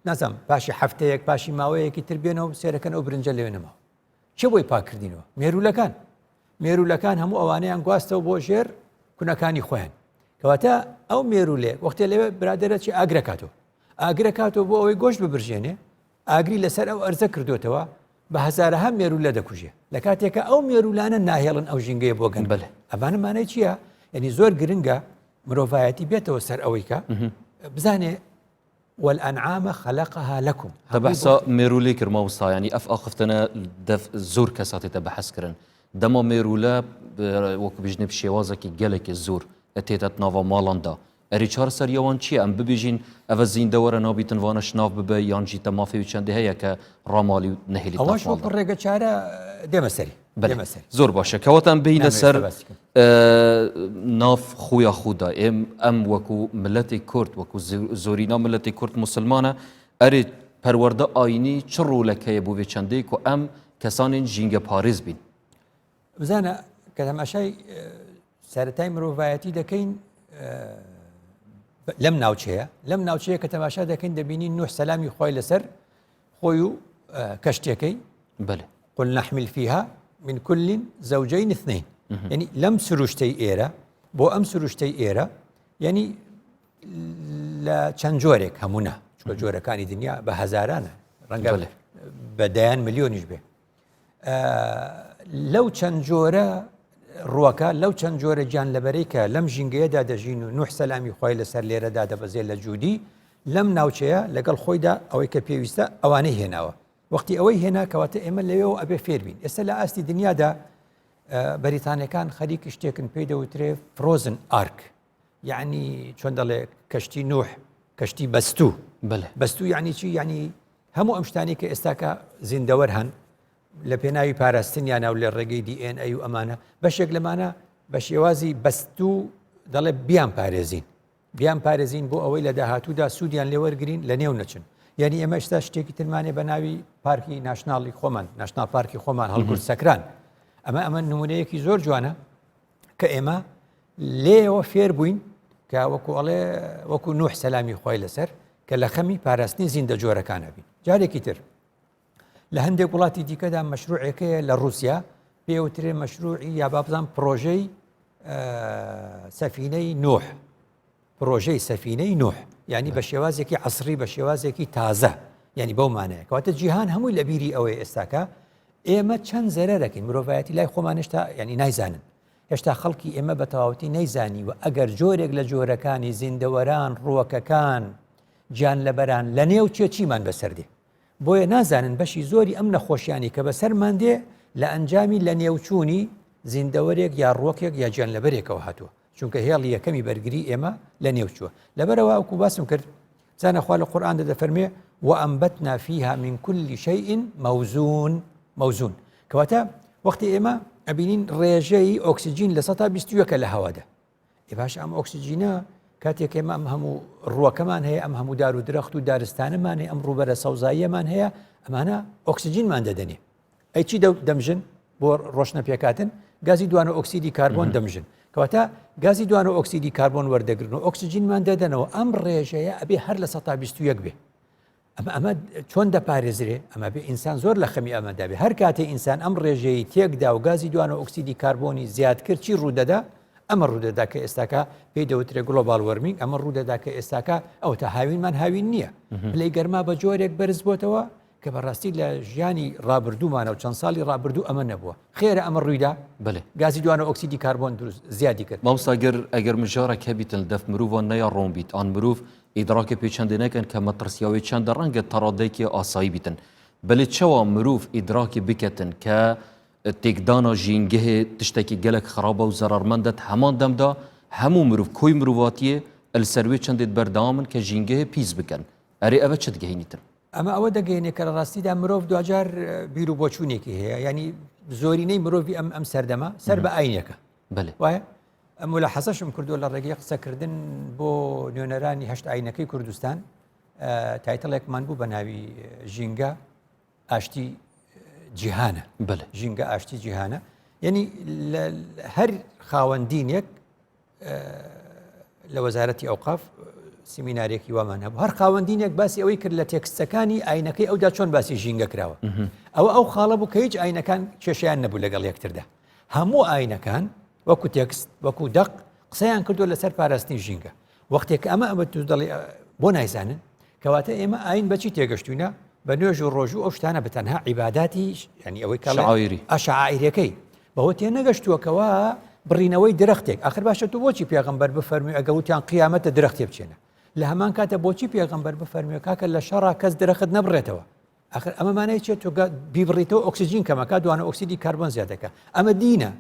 B: نازم پاشی هەفتەیەک پاشی ماوەیەکی تر بێنەوە سێرەکەن ئەو برنجە لێنەوە چه بۆی پاکردینەوە مێرولەکان هەموو ئەوانەیان گواستەوە بۆ ژێر کونەکانی خۆیان کەواتە ئەو مێرولێ وەختێ لەوێ برادرەی ئاگرەکاتەوە بۆ ئەوەی گۆشت ببرژێنێ ئاگری لەسەر ئەو ئەرزە کردوتەوە بە هەزارەها مێرولە دەکوژێ لە کاتێکە ئەو مێرولانە ناهێڵن ئەو ژینگەیە بۆ گەن ئەمانە مانای چییە یعنی زۆر گرنگە مرۆڤایەتی بێتەوە سەر ئەوەی کە بزانێ والأنعام خلقها لكم
A: تبحثا ميرولي كرما وصا يعني أخفتنا دف زور كساتي بحث كرن دما ميرولا وك بيجنب شوازكي جالك الزور اتيتت نافا مالاندا اريچار سر يوان چي ام ببيجين افزين دورا نابيتن وانا شناف ببي يانجي تمافي وچنده هيا ك رامالي نهيلي تافالدا
B: اواش وقت الرقا چارة ديمسري
A: زور باشا كواتن بين سر ناف خويا خودا ام وكو ملتي كورد وكو زورينا ملتي كورد مسلمانه اري پرورده آینی چه رولک هەیە بۆ وێچەندەیەک و ئەم کەسانین ژینگە پارێز بین
B: بزانە کە تەماشای سەرەتای مرۆڤایەتی دەکەین لەم ناوچەیە کە تەماشا دەکەین دەبینین نوح سەلامی خۆی لەسەر خۆی و کەشتێکەی قل نحمل فيها من كل زوجين اثنين يعني لم سروشتي إيرا بو أم سروشتي إيرا يعني لا تشنجورك همونا شو جورا كان دنيا بهزارانا رنقل بديان مليون يشبه لو تشنجورا روكا لو تشنجورا جان لبريكا لم جينجيا دادا جينو نوح سلامي خويل لسر ليرا دادا بزيل جودي لم ناوچيا لقل خويدا أو كبيوستا أواني هناوا وقتی ئەوەی هێنا کەواتە ئێمە لەوێەوە ئەبێ فێربین ئێستا لە ئاستی دنیادا بەریتانیەکان خەریکی شتێکن پێی دەوترێ فرۆزن ئارک یعنی چۆن دەڵێ کەشتی نوح کەشتی بەستوو یعنی چی یعنی هەموو ئەم شتانی کە ئێستاکە زیندەوەر هەن لە پێناوی پاراستنیان و لە ڕێگەی DNA و ئەمانە بەشێک لەمانە بە شێوازی بەستوو دەڵێ بیان پارێزین بۆ ئەوەی لە داهاتوودا سوودیان لێوەرگرین لە نێو نەچن یعنی ئێمە ئێستا شتێکی ترمانێ بە ناوی پارکی ناشناڵی خۆمان ناشنال پارکی خۆمان هەڵگورد سەکران ئەمە نمونەیەکی زۆر جوانە کە ئێمە لێەوە فێر بووین کە وەکو نوح سەلامی خۆی لەسەر کە لە خەمی پاراستنی زیندە جۆرەکانە بین جارێکی تر لە هەندێک وڵاتی دیکەدا مەشروعێکەیە لە رووسیا پێوترێ مەشروعی یا بابزان پرۆژەی سەفینەی نوح یعنی بە شێوازێکی عەسری بە شێوازێکی تازە یعنی بەو مانەیە کەواتە جیهان هەمووی لە بیری ئەوەی ئێستاکە ئێمە چەند زەرەرەکەین مرۆڤایەتی لای خۆمان هێشتا ینی نایزانن هێشتا خەڵکی ئێمە بە تەواوەتی نەیزانی و ئەگەر جۆرێک لە جۆرەکانی زیندەوەران ڕووەکەکان گیان لەبەران لە نێو چێچیمان بەسەردێ بۆیە نازانن بەشی زۆری ئەم نەخۆشیانی کە بەسەرمان دێ لە ئەنجامی لە نێوچوونی زیندەوەرێک یا ڕۆکێک یا گیان لەبەرێکەوە هاتووە چونکە هێڵی یەکەمی بەرگری ئێمە لە نێوچووە لەبەرەوە ئەوکو باسم کرد زانەخوا لە قورئاندا دەفەرمێ وأنبتنا فيها من كل شيء موزون کەواتە وەختی ئێمە ئەبینین ڕێژەی ئۆکسسیجین لە 121 لە هەوادا باش ئەم ئۆکسسیجینە کاتێک ئێمە ئەم هەموو ڕووەکەمان هەیە ئەم هەموو دار و درەخت و دارستانەمان هەیە ئەم ڕووبەرە سەوزاییەمان هەیە ئەمانە ئۆکسسیجینمان دەدەنێ ئەی چی دەمژن بۆ ڕۆشنە پێکاتن گازی دوانە ئۆکسیدی کاربۆن دەمژن کەواتە گازی دوانە ئۆکسیدی کاربۆن وەردەگرن و ئۆکسسیجینمان دەدەنەوە ئەم ڕێژەیە ئەبێ هەر لە 121 بێ ئەمە چۆن دەپارێزرێ ئەمە بێ ئینسان زۆر لە خەمی ئەمەدا بێ هەر کاتێ ئینسان ئەم ڕێژەیە تێکدا و گازی دوانە ئۆکسیدی کاربۆنی زیاد کرد چی ڕوودەدا ئەمە ڕوودەدا کە ئێستاکە پێی دەوترێ گلۆبال وەرمینگ ئەمە ڕوودەدا کە ئێستاکە ئەو تا هاوینمان هاوین نییە پلەی گەرما بە جۆرێک بەرز بۆتەوە کە بەڕاستی لە ژیانی ڕابردوومانە و چەند ساڵی ڕابردوو ئەمە نەبووە خێرە ئەمە ڕوویدا گازی دوانە ئۆکسیدی کاربۆن دروست زیادی کرد
A: مامۆستاگەر ئەگەر مژارێک هەبیتن دەف مرۆڤ نەیە ڕۆم بیت ئان مرۆڤ ئیدراکە پێچەندێنەکەن کە مەترسیاوی چەندە ڕەنگە تەڕادێکی ئاسایی بیتن بەلێ چەوە مرۆڤ ئیدراکی بکەتن کە تێکدانا ژینگەهێ تشتێکی gelek خراپە و زەرمەندت هەمان دەمدا هەموو مرۆڤ کۆی مرۆڤاتیە ئەلسەروێ چەندێت بەردەوامن کە ژینگەهێ پیس بکەن ئەرێ ئەوە چ دگەینیتن
B: ئەمە ئەوە دەگەینێ کە لە ڕاستیدا مرۆڤ دوجار بیر و بۆچوونێکی هەیە ینی زۆرینەی مرۆڤی ئەم سەردەما سەر بە ئاینەکە وایە ئەم لە حەسەشم کردو لە ڕێگەی قسەکردن بۆ نوێنەرانی هەشت ئاینەکەی کوردستان تایتڵێکمان بوو بە ناوی ژینگە ئاشتی جیهانە ژینگە ئاشتی جیهانە یعنی هەر خاوەندینێک لە وەزارەتی ئەوقاف سیمینارێکی وامان هەبوو هەر خاوەندینێک باسی ئەوەی کرد لە تێکستەکانی ئاینەکەی ئەودا چۆن باسی ژینگە کراوە ئەو خاڵە بوو کە هیچ ئاینەکان کێشیان نەبوو لەگەڵ یەکتردا هەموو ئاینەکان وەکو تێکست وەکو دەق قسەیان کردو لەسەر پاراستنی ژینگە وەختێک ئەمە تو دەڵێ بۆ نایزانن کەواتە ئێمە ئاین بەچی تێگەشتوینە بە نوێژ و ڕۆژ و ئەو شتانە بەتەنها عیباداتی ینی ئەوەی ئەشعائیرەکەی بەهۆ تێ نەگەشتووەکەوە بڕینەوەی درەختێک ئاخر باشە تو بۆچی پێغەمبەر بفەرمی ئەگە وتیان قیامەتە درەختێ بچێنە لە هەمان کاتە بۆچی پێغەمبەر بفەرمی کاکە لە شەڕا کەس درەخت نەبڕێتەوە ئاخر ئەمەمانەیە چێت تۆ بیبڕیتەوە ئۆکسسیجین کەمەکە دوانە ئۆکسیدی کاربۆن زیادەکە ئەمە دینە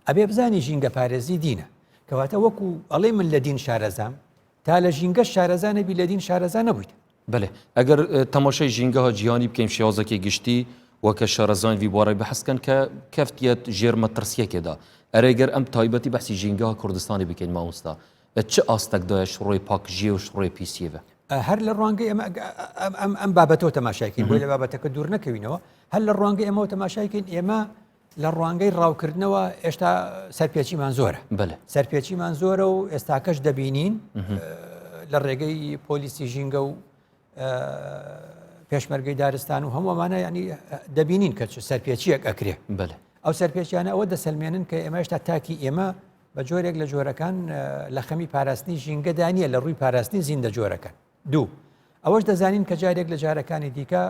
B: ئەبێ بزانی ژینگە پارێزی دینە کەواتە وەکو ئەڵێ من لە دین شارەزام تا لە ژینگە شارەزانە بی لە دین شارەزان نەبوویت
A: بەێ ئەگەر تەماشای ژینگەها جیهانی بکەین شێوازەکی گشتی وەکە شارەزان ویبارەی بەحسکەن کە کەفتیت ژێرمە ترسیەکێدا ئەرێگەر ئەم تایبەتی بەحسی ژینگەها کوردستانی بکەین مامۆستا چه ئاستەکدایە شڕۆی پاکژیە و شڕۆی پیسیەوە
B: هەر لە ڕوانگەی ئەم بابەتەوە تەماشایکەین بۆی لە بابەتەکە دوور نەکەوینەوە هەر لە ڕوانگەی ئەمەوە تەماشایکەین ئێمە لە ڕوانگەی ڕاوکردنەوە ئێشتا سەرپێچیمان زۆرە سەرپێچیمان زۆرە و ئێستاکەش دەبینین لە ڕێگەی پۆلیسی ژینگە و پێشمەرگەی دارستان و هەمووەمانە ینی دەبینین کە سەرپێچیەک ئەکرێ ئەو سەرپێچیانە ئەوە دەسەلمێنن کە ئێمە هێشتا تاکی ئێمە بە جۆرێک لە جۆرەکان لە خەمی پاراستنی ژینگەدا نیە لە ڕووی پاراستنی زیندە جۆرەکان دوو ئەوەش دەزانین کە جارێک لە جارەکانی دیکە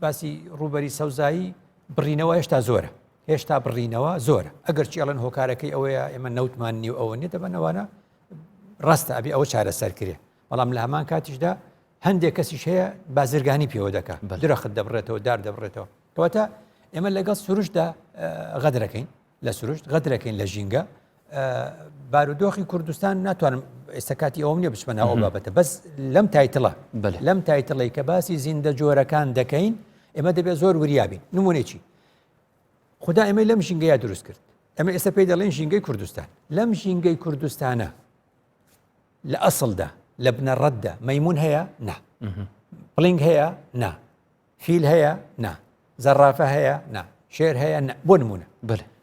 B: باسی ڕووبەری سەوزایی بڕینەوە هێشتا زۆرە هێشتا بڕینەوە زۆرە ئەگەر چیڵەن هۆکارەکەی ئەوەیە ئێمە نەوتمان نی و ئەوە نیە دەبنەوەوانە ڕاستە ئەبی ئەوە چارەسەر کرێ بەڵام لە هەمان کاتیشدا هەندێک کەسیش هەیە بازرگانی پێوە دەکات درەخت دەبڕێتەوە دار دەبڕێتەوە کەواتە ئێمە لەگەڵ سروشدا غەدرەکەین لە سروشت غەدرەکەین لە ژینگە بارودۆخی کوردستان ناتوانم ئێستا کاتی ئەوم نیە بچمە ناو بابەتە بەس لەم تایتڵی کە باسی زیندە جۆرەکان دەکەین ئێمە دەبێت زۆر وریابین نمونێکی خدا ئێمە لەم ژینگەیە دروست کرد ئەمە ئێستا پێی دەڵێن ژینگەی کوردستان لەم ژینگەی کوردستانە لە ئەسڵدا لە بنەڕەتدا مەیمون هەیە نا پڵنگ هەیە نا فیل هەیە نا زەرافە هەیە نا شێر هەیە بۆ نمونە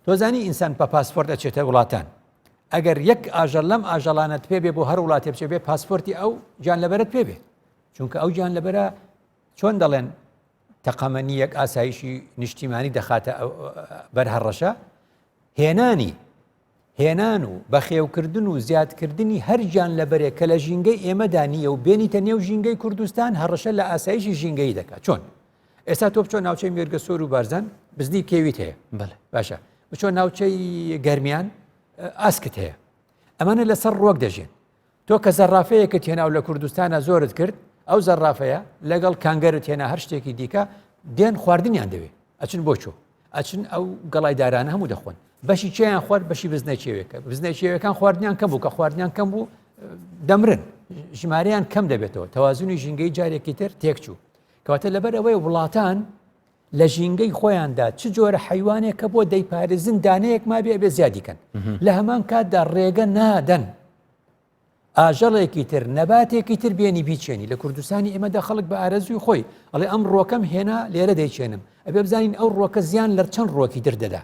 B: تۆزانی ئینسان بە پاسپۆرت ئەچێتە وڵاتان ئەگەر یەک ئاژەڵ لەم ئاژەڵانت پێبێ بۆ هەر وڵاتێ بچێ بێ پاسپۆرتی ئەو گیانلەبەرت پێبێ چونکە ئەو گیانلەبەرە چۆن دەڵێن تەقەمەنیەک ئاسایشی نیشتیمانی دەخاتە بەرهەڕەشە هێنانی هێنان و بەخێوکردن و زیادکردنی هەرجان لەبەرێک کە لە ژینگەی ئێمەدا نییە و بێنیتە نێو ژینگەی کوردستان هەڕەشە لە ئاسایشی ژینگەی دەکات. چۆن ئێستا تۆ بچۆ ناوچەی مێرگە سۆر و بارزان بزنی کێویت هەیە باشە، بچۆ ناوچەی گەرمیان ئاسکت هەیە، ئەمانە لەسەر ڕۆک دەژێن. تۆ کە زەرافەیەکت هێنا و لە کوردستانە زۆرت کرد، ئەو زەرافەیە لەگەڵ کانگەرت هێنا هەر شتێکی دیکە دێن خواردنیان دەوێت، ئەچن بۆ چۆ ئەچن ئەو گەڵای دارانە هەموو دەخۆن. بەشی چیان خوارد بەشی بزنە چێوێکە، بزنە چێوەکان خواردنیان کەم بوو، کە خواردنیان کەم بوو دەمرن، ژمارەیان کەم دەبێتەوە، تەوازونی ژینگەی جارێکی تر تێکچوو. کەواتە لەبەر ئەوەی وڵاتان لە ژینگەی خۆیاندا چ جۆرە حیوانێک کە بۆ دەیپارێزن دانەیەک ما بێ زیادیکەن، لە هەمان کاتدا ڕێگە نادەن ئاژەڵێکی تر نەباتێکی تر بێنی بیچێنی. لە کوردستانی ئێمەدا خەڵک بە ئارەزوی خۆی ئەڵێ ئەم ڕۆکەم هێنا لێرە دەیچێنم، ئەبێ بزانین ئەو ڕۆکە زیان لە چەند ڕۆکی دەردەدا.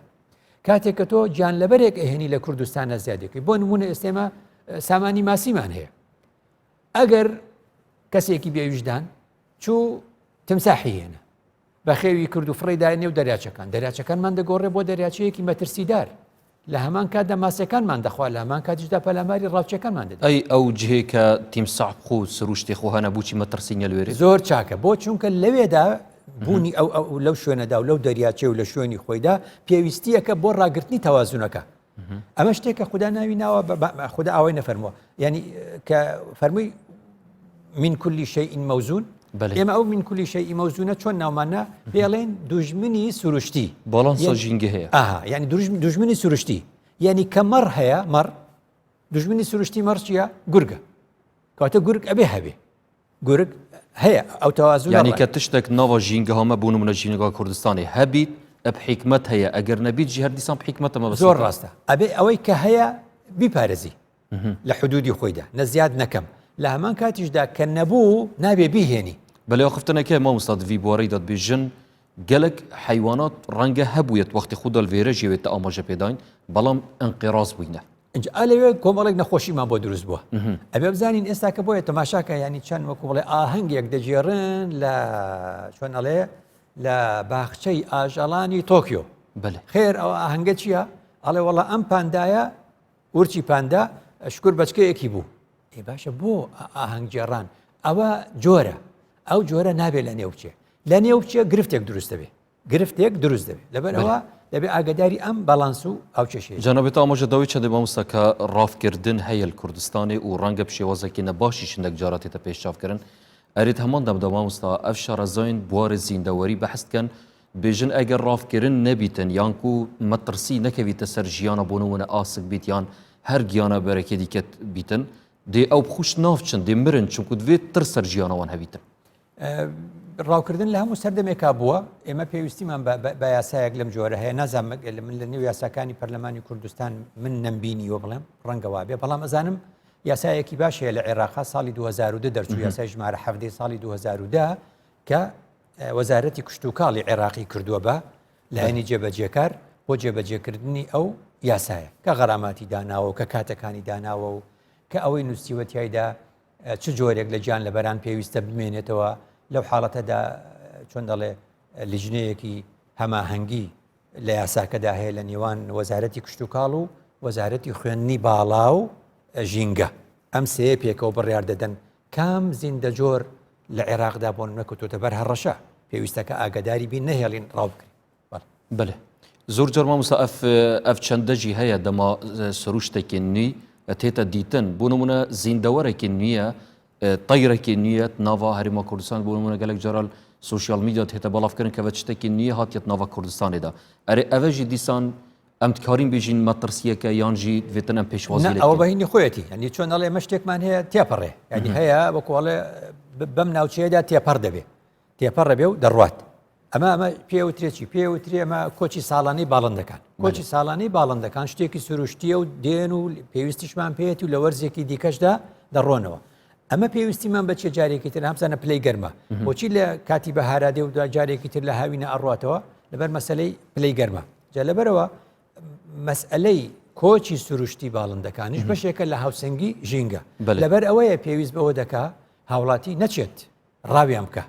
B: کاتێک کە تۆ گیان لەبەرێک ئەهێنی لە کوردستانە زیادەکەی، بۆ نمونە ئێستێمە سامانی ماسیمان هەیە، ئەگەر کەسێکی بێویژدان چوو تمساحی هێنا بە خێوی کرد و فڕێدا نێو دەریاچەکانمان دەگۆڕێ بۆ دەریاچەیەکی مەترسیدار، لە هەمان کاتدا ماسەکانمان دەخوا، لە هەمان کاتیشدا پەلاماری ڕاوچەکانمان دەدا.
A: ئەی ئەو جهەیە کە تیمساح خۆ سروشتی خۆ هەنە بووچی مەترسینە لێرە
B: زۆر چاکە، بۆ چونکە لەوێدا بوونی ئەو لەو شوێنەدا و لەو دەریاچێ و لە شوێنی خۆیدا پێویستیەکە بۆ ڕاگررتنی تەوازونەکە. ئەمە شتێکە خوددا ناوی ناوە خوددا ئەوەی نەفەرمووە، ینی کە فەرمووی من کولی شەیء مەوزون، ئێمە ئەو من کولی شەیء مەوزونە چۆن ناومانە پێڵێن دوژمنی سروشتی،
A: باڵانسە ژینگە هەیە.
B: ینی دوژمنی سروشتی، یعنی کە مەڕ هەیە، مەڕ دوژمنی سروشتی مەڕ چییە؟ گورگە. کەواتە گورگ ئەبێ هەبێ، گورگ هەیە ئەو تەوازون،
A: یعنی کە تشتێک ناوە ژینگە هەمە بوون منە ژینگە کوردستانی هەبیت ئەب حکمت هەیە، ئەگەر نەبیت جی هەردیسان حکمەتەمە بەس
B: زۆر ڕاستە، ئەبێ ئەوەی کە هەیە بیپارێزی لە حدودی خۆیدا، نەزیاد نەکەم، لە هەمان کاتیشدا کە نەبوو نابێ بیهێنی.
A: بەلێ خفتنەکە مامۆستا دوی بوارەی دەتبێژن gelek حیوانات ڕەنگە هەبوویت وەختی خوددا لێرە ژێوێتە ئاماژە پێداین، بەڵام ئەنقیراز بووینە.
B: اینجا ئالەوێ کۆمەڵێک نەخۆشیمان بۆ دروست بووە. ئەبێ بزانین ئێستا کە بۆیە تەماشاکە، ینی چەند وەکو بڵێ ئاهەنگێک دەجێڕن لە چۆن ئەڵێ لە باخچەی ئاژەڵانی تۆکیۆ. خێر ئەو ئاهەنگە چییە؟ ئەڵێ وەڵا ئەم پاندایە ورچی پاندا شکر بەچکەیەکی بوو. ئێ باشە بۆ ئاهەنگ جێڕان ئەوە جۆرە، ئەو جۆرە نابێت لە نێو بچێ، لە نێو بچێ گرفتێک دروست دەبێ، گرفتێک دروست دەبێت، لەبەرەوە دەبێت ئاگداری ئەم باڵانس و ئەو چێشەیە.
A: جەنابێت ئاماژەداوی چەندێ مامۆستا کە ڕافکردن هەیە لە کوردستانی و ڕەنگە پشێوازێکی نەباشی شندێک جاراتێتە پێشچاوکردن، ئەرێت هەمان دەمدا مامۆستا ئەف شارەزاین بوارە زیندەوەری بەحەستکەن بێژن ئەگەر ڕافکردن نەبیتن یانکو مەترسی نەکەویتە سەر ژیانە بۆ نمونە ئاسک بیت یان هەر گیانە بەرەکێ دیکەت بیتن، دێ ئەو بخوش ناوچن دێ مرن چونکو دوێت تر سەر ژیانەوان هەبیتن.
B: ڕاوکردن لە هەموو سەردەمێکا بووە، ئێمە پێویستیمان بە یاسایەک لەم جۆرە هەیە، نازانم من لە نێو یاساکانی پەرلەمانی کوردستان من نەمبینیوە بڵێم ڕەنگە وابێ، بەڵام ئەزانم یاسایەکی باش هەیە لە عێراقا ساڵی 2002 دەرچوو، یاسای ژمارە 17 ساڵی 2010 کە وەزارەتی کشت و کاڵی عێراقی کردووە بە لایەنی جێبەجێکار بۆ جێبەجێکردنی ئەو یاسایە کە غەراماتی داناوە و کە کاتەکانی داناوە و کە ئەوەی نووسیوە تایدا چ جۆرێک لە گیان لەبەران پێویستە بمێنێتەوە. لەو حاڵەتەدا چۆن دەڵێ لیژنەیەکی هەماهەنگی لە یاساکەدا هەیە لە نێوان وەزارەتی کشت و کاڵ و وەزارەتی خوێندنی باڵا و ژینگە، ئەم سێ پێکەوە بڕیار دەدەن کام زیندە جۆر لە عێراقدا بۆ نەکەوتۆتە بەر هەڕەشە، پێویستەکە ئاگداری بین نەهێڵین ڕاو بکرین.
A: بەێ زۆر جار مامۆستا ئەف چەندەژی هەیە دەما سروشتێکی نوی تێتە دیتن، بۆ نمونە زیندەوەرێکی نییە، طیرێکی نییە ناوا هەرێما کوردستان، بۆ نمونە گەلێک جارال سوشیال میدیا هێتە بەڵافکردن کە شتێکی نییە هاتیێت ناوا کوردستانێدا. ئەرێ ئەوەژی دیسان ئەم کارین بێژین مەترسیەکە یانژی دوێتن ئەم پێشوازی
B: ئەوە بەهینی خۆیەتی، ینی چۆن دەڵێ ئێمە شتێکمان هەیە تێپەڕێ، ینی هەیە بەکۆڵێ بەم ناوچەیەدا تێپەڕ دەبێ، تێپەڕ دەبێ و دەڕوات. ئەمە پێوترێکی پێوتری ئەمە کۆچی ساڵانەی باڵندەکان، کۆچی ساڵانەی باڵندەکان شتێکی سروشتیە و دێن و پێویستیشمان پێێتی و لە وەرزێکی دیکەشدا دەڕۆنەوە. ئەمە پێویستیمان بە چێ جارێکی تر هەمزانە پلەی گەرمە، بۆچی لە کاتی بەهارادێ و دوای جارێکی تر لە هاوینە ئەڕاتەوە لەبەر مەسەلەی پلەی گەرمە. جا لەبەرەوە مەسئلەی کۆچی سروشتی باڵندەکانیش بەشێکە لە هاوسەنگی ژینگە، لەبەر ئەوەیە پێویست بەوە دەکا هاوڵاتی نەچێت ڕاویان بکە،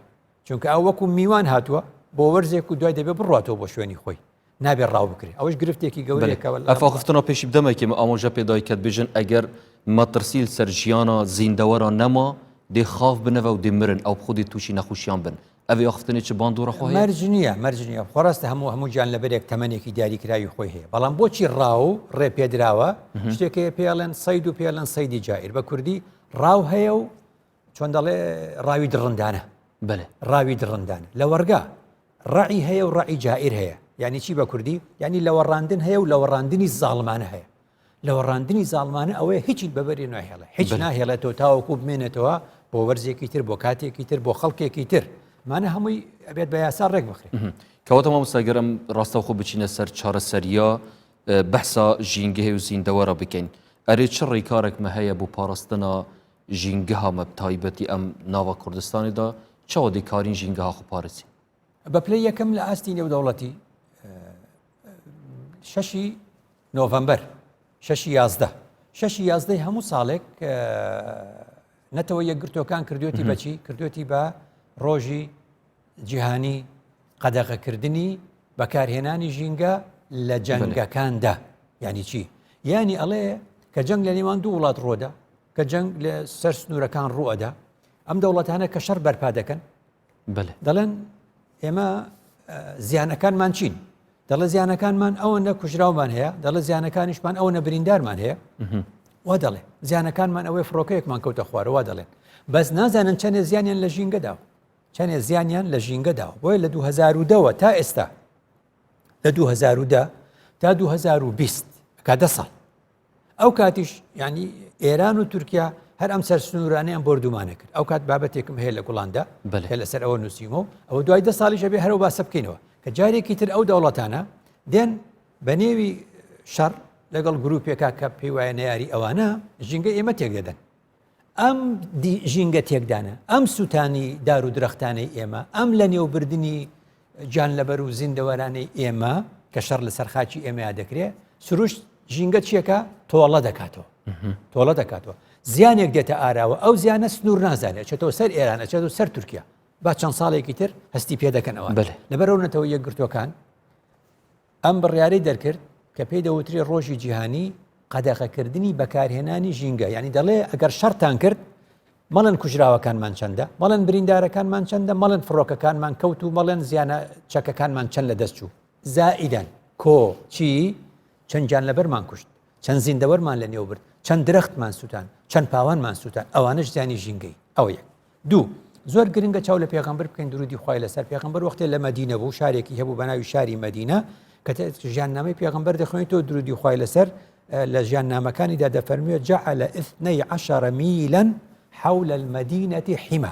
B: چونکە ئەو وەکو میوان هاتووە بۆ وەرزێک و دوای دەبێت بڕاتەوە بۆ شوێنی خۆی، نابێت ڕاو بکرێت ئەوەش گرفتێکی گەورەیەکەوە
A: ئەفاخفتنەوە پێشی بدەمێکی ئامۆژە پێدای کات بێژن ئەگەر مەترسیل سەر ژیانە زیندەوەرە نەما دێ خاف بنەوە و دێ مرن ئەو خودی تووشی نەخۆشیان بن ئەوێ ئەخفتنێ چ باندوڕە خۆی
B: مەرجنیە خۆڕاستە هەموو گیان لەبەرێک تەمەنێکی دیاریکراوی خۆی هەیە بەڵام بۆچی ڕاو ڕێ پێدراوە شتێکەیە پێڵێن سەید و پێڵەن سەیدی جائیر بە کوردی ڕاو هەیە و چۆن دەڵێ ڕاوی دڕندانە
A: بەێ
B: ڕاوی دڕندانە لە وەرگا ڕعی هەیە و ڕعی جائیر هەیە یعنی چی بە کوردی یعنی لەوەڕاندن هەیە و لەوەڕاندنی زاڵمانە هەیە لەوەڕاندنی زاڵمانە ئەوەیە هیچی بەبەری ناهێڵە هیچ ناهێڵێتەوە تاوەکو بمێنێتەوە بۆ وەرزێکی تر بۆ کاتێکی تر بۆ خەڵکێکی تر مانە هەمووی ئەبێت بە یاسا ڕێک بخرێت
A: کەواتە مامۆستاگەرم ڕاستەوخۆ بچینە سەر چارەسەریە بەحسا ژینگەهەیە و زیندەوەرە بکەین ئەرێ چ ڕێکارێکمە هەیە بۆ پاراستنە ژینگەها مە تایبەتی ئەم ناوە کوردستانیدا چاوە دەیکارین ژینگەها خۆ پارێزی
B: بە پلەی یەکەم لە ئاستی نێودەوڵەتی 6 نۆڤەمبەر 6 یازدەی هەموو ساڵێک نەتەوە یەکگرتوەکان کردوێتی بەچی کردوێتی بە ڕۆژی جیهانی قەدەغەکردنی بەکارهێنانی ژینگە لە جەنگەکاندا یعنی چی یعنی ئەڵێ کە جەنگ لە نێوان دوو وڵات ڕۆدا کە جەنگ لە سەر سنوورەکان ڕوئەدا ئەم دەوڵەتانە کە شەڕ بەرپا دەکەن دەڵێن ئێمە زیانەکانمان چین دەڵێ زیانەکانمان ئەوەندە کوژراومان هەیە دەڵێ زیانەکانیشمان ئەوەنە بریندارمان هەیە وا دەڵێ زیانەکانمان ئەوەی فڕۆکەیەکمان کەوتە خوارەوە دەڵێن بەس نازانن چەندێ زیانیان لە ژینگەدا چەندێ زیانیان لە ژینگەدا بۆیە لە 2010 تا ئێستا لە 2010 تا 2020 کا 10 ساڵ ئەو کاتیش ینی ئێران و تورکیا هەر ئەم سەر سنوورانیان بردومانە کرد ئەو کات بابەتێکم هەیە لە گوڵاندا لەسەر ئەوە نووسیمەوە ئەوە دوای 10 ساڵیش ئەبێ هەرەوە باسە بکەینەوە کە جارێکی تر ئەو دەوڵەتانە دێن بە نێوی شەڕ لەگەڵ گروپێکا کە پێی وایە نەیاری ئەوانە ژینگە ئێمە تێکدەدەن ئەم ژینگە تێکدانە ئەم سووتانی دار و درەختانەی ئێمە ئەم لە نێوبردننی جانلەبەر و زیندەوەرانەی ئێمە کە شەڕ لە سەرخاچی ئێمەیا دەکرێت سروش ژینگە چیەکە تۆڵە دەکاتەوە زیانێک دێتە ئاراوە ئەو زیانە سنوور نازانێت چێتەوە سەر ئێرانە چێتەوە سەر تورکیا با چەند ساڵێکی تر هەستی پێ دەکەنەوە لەبەرەوە نەتەوە یەکگرتوەکان ئەم بڕیارەی دەرکرد کە پێی دەوترێت ڕۆژی جیهانی قەدەغەکردنی بەکارهێنانی ژینگە ینی دەڵێ ئەگەر شەڕتان کرد مەڵەن کوژراوەکانمان چەندە مەڵەن بریندارەکانمان چەندە مەڵەن فڕۆکەکانمان کەوت و مەڵەن زیانە چەکەکانمان چەند لە دەست چوو زائیدەن کۆ چی چەند جانلەبەرمان کوشت چەند زیندەوەرمان لە نێو برد چەند درەختمان سووتان چەند پاوانمان سووتان ئەوانش زیانی ژینگەی ئەوە یەک دوو زۆر گرنگە چاو لە پێغەمبەر بکەین درودی خوای لەسەر پێغەمبەر وەختێ لە مەدینە بوو شارێکی هەبوو بە ناوی شاری مەدینە کە ژیاننامەی پێغەمبەر دەخوێنیتەوە درودی خوای لەسەر لە ژیاننامەکانیدا دەفەرموێت جعل 12 میلا حول المدينة حمى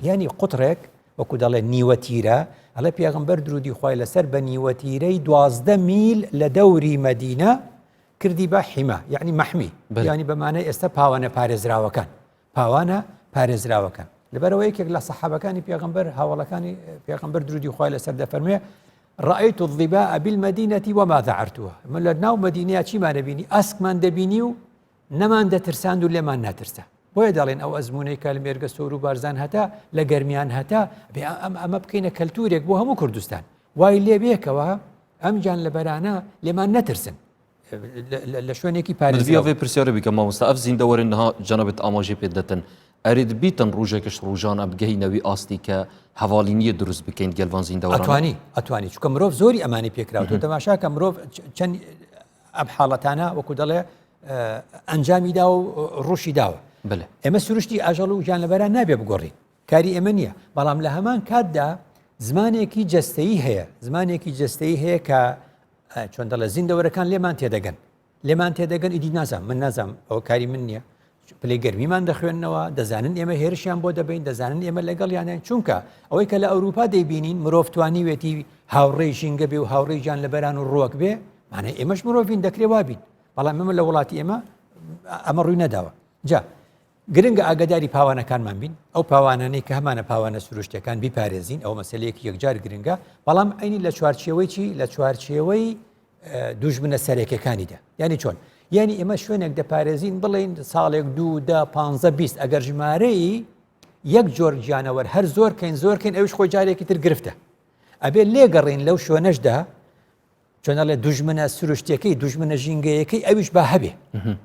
B: یعنی قوترێک وەکو دەڵێ نیوەتیرە ئەڵێ پێغەمبەر درودی خوای لەسەر بە نیوەتیرەی 12 میل لە دەوری مەدینە کردی بە حیمە یعنی مەحمی ینی بەمانەی ئێستا پاوانە پارێزراوەکان لەبەرەوە یەکێک لە سەحابەکانی پێغەمبەر هاوڵەکانی پێغەمبەر درودی خوای لەسەر دەفەرموێ رأيت الظباء بالمدينة وما ذعرتها من لە ناو مدینەیە چیمان دەبینی ئاسکمان دەبینی و نەمان دەترساند و لێمان ناترسە بۆیە دەڵێن ئەو ئەزمونەی کە لە مێرگە سۆر و بارزان هەتا لە گەرمیان هەتا ئەمە بکەینە کەلتورێک بۆ هەموو کوردستان وای لێ بێکەوە ئەم گیان لەبەرانە لێمان نەترسن لە شوێنێکی
A: پارێزراوە پرسیارە بیکە مامۆستا ئەف زیندەوەرنها جەنابەت ئاماژەی پێ دەتن ئەرێت بیتن ڕۆژێکش ڕۆژانە بگەینەوەی ئاستی کە هەواڵینیە دروست بکەین گەلوان زیندەوەران
B: ئەتوانی چونکە مرۆڤ زۆری ئەمانی پێکراوە تەماشا کە مرۆڤ چەند ئەم حاڵەتانە وەکو دەڵێ ئەنجامی دا و ڕوشی داوە ئێمە سروشتی ئاژەڵ و گیانلەبەران نابێ بگۆڕین کاری ئێمە نییە بەڵام لە هەمان کاتدا زمانێکی جەستەیی هەیە کە چۆن دەڵێ زیندەوەرەکان لێمان تێدەگەن ئیدی نازام من نازام ئەو کاری من نییە پلەی گەرمیمان دەخوێننەوە دەزانن ئێمە هێرشیان بۆ دەبین دەزانن ئێمە لەگەڵ یانیان چونکە ئەوەی کە لە ئەوروپا دەیبینین مرۆڤ توانیوێتی هاوڕێی ژینگە بێ و هاوڕێی گیانلەبەران و ڕۆک بێ مانای ئێمەش مرۆڤین دەکرێ وابین بەڵام ئێمە لە وڵاتی ئێمە ئەمە ڕووی نەداوە جا گرنگە ئاگاداری پاوانەکانمان بین ئەو پاوانانەی کە هەمانە پاوانە سروشتەکان بیپارێزین ئەو مەسەلەیەکی یەکجار گرنگە بەڵام عینی لە چوارچێوەی چی لە چوارچێوەی دوژمنە سەرێکەکانیدا یعنی چۆن یعنی ئێمە شوێنێک دەپارێزین بڵین ساڵێک 2 10 15 20 ئەگەر ژمارەی یەک جۆر گیانەوەر هەر زۆرکەین ئەوش خۆی جارێکی تر گرفتە ئەبێ لێگەڕین لەو شوێنەشدا چۆنەڵێ دوژمنە سروشتەکەی دوژمنە ژینگەیەکەی ئەویش با هەبێ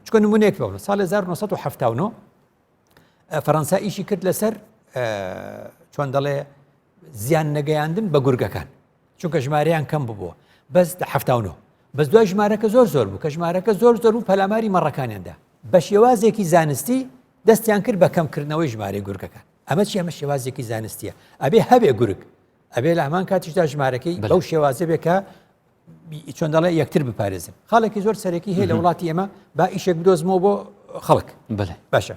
B: چکە نمونەیەک بڵێ ساڵی 1970 فەڕەنسا ئیشی کرد لەسەر چۆن دەڵێ زیان نەگەیاندن بە گورگەکان چونکە ژمارەیان کەم ببووە بەس 79 بەس دوای ژمارەکە زۆر بوو کە ژمارەکە زۆر بوو پەلاماری مەڕەکانیاندا بە شێوازێکی زانستی دەستیان کرد بە کەمکردنەوەی ژمارەی گورگەکان ئەمە چی ئەمە شێوازێکی زانستیە ئەبێ هەبێ گورگ ئەبێ لە هەمان کاتیشدا ژمارەکەی بەو شێوازە بێ کە چۆن دەڵێ یەکتر بپارێزن خاڵێکی زۆر سەرەکی هەیە لە وڵاتی ئێمە با ئیشێک بدۆزمەوە بۆ خەڵک باشە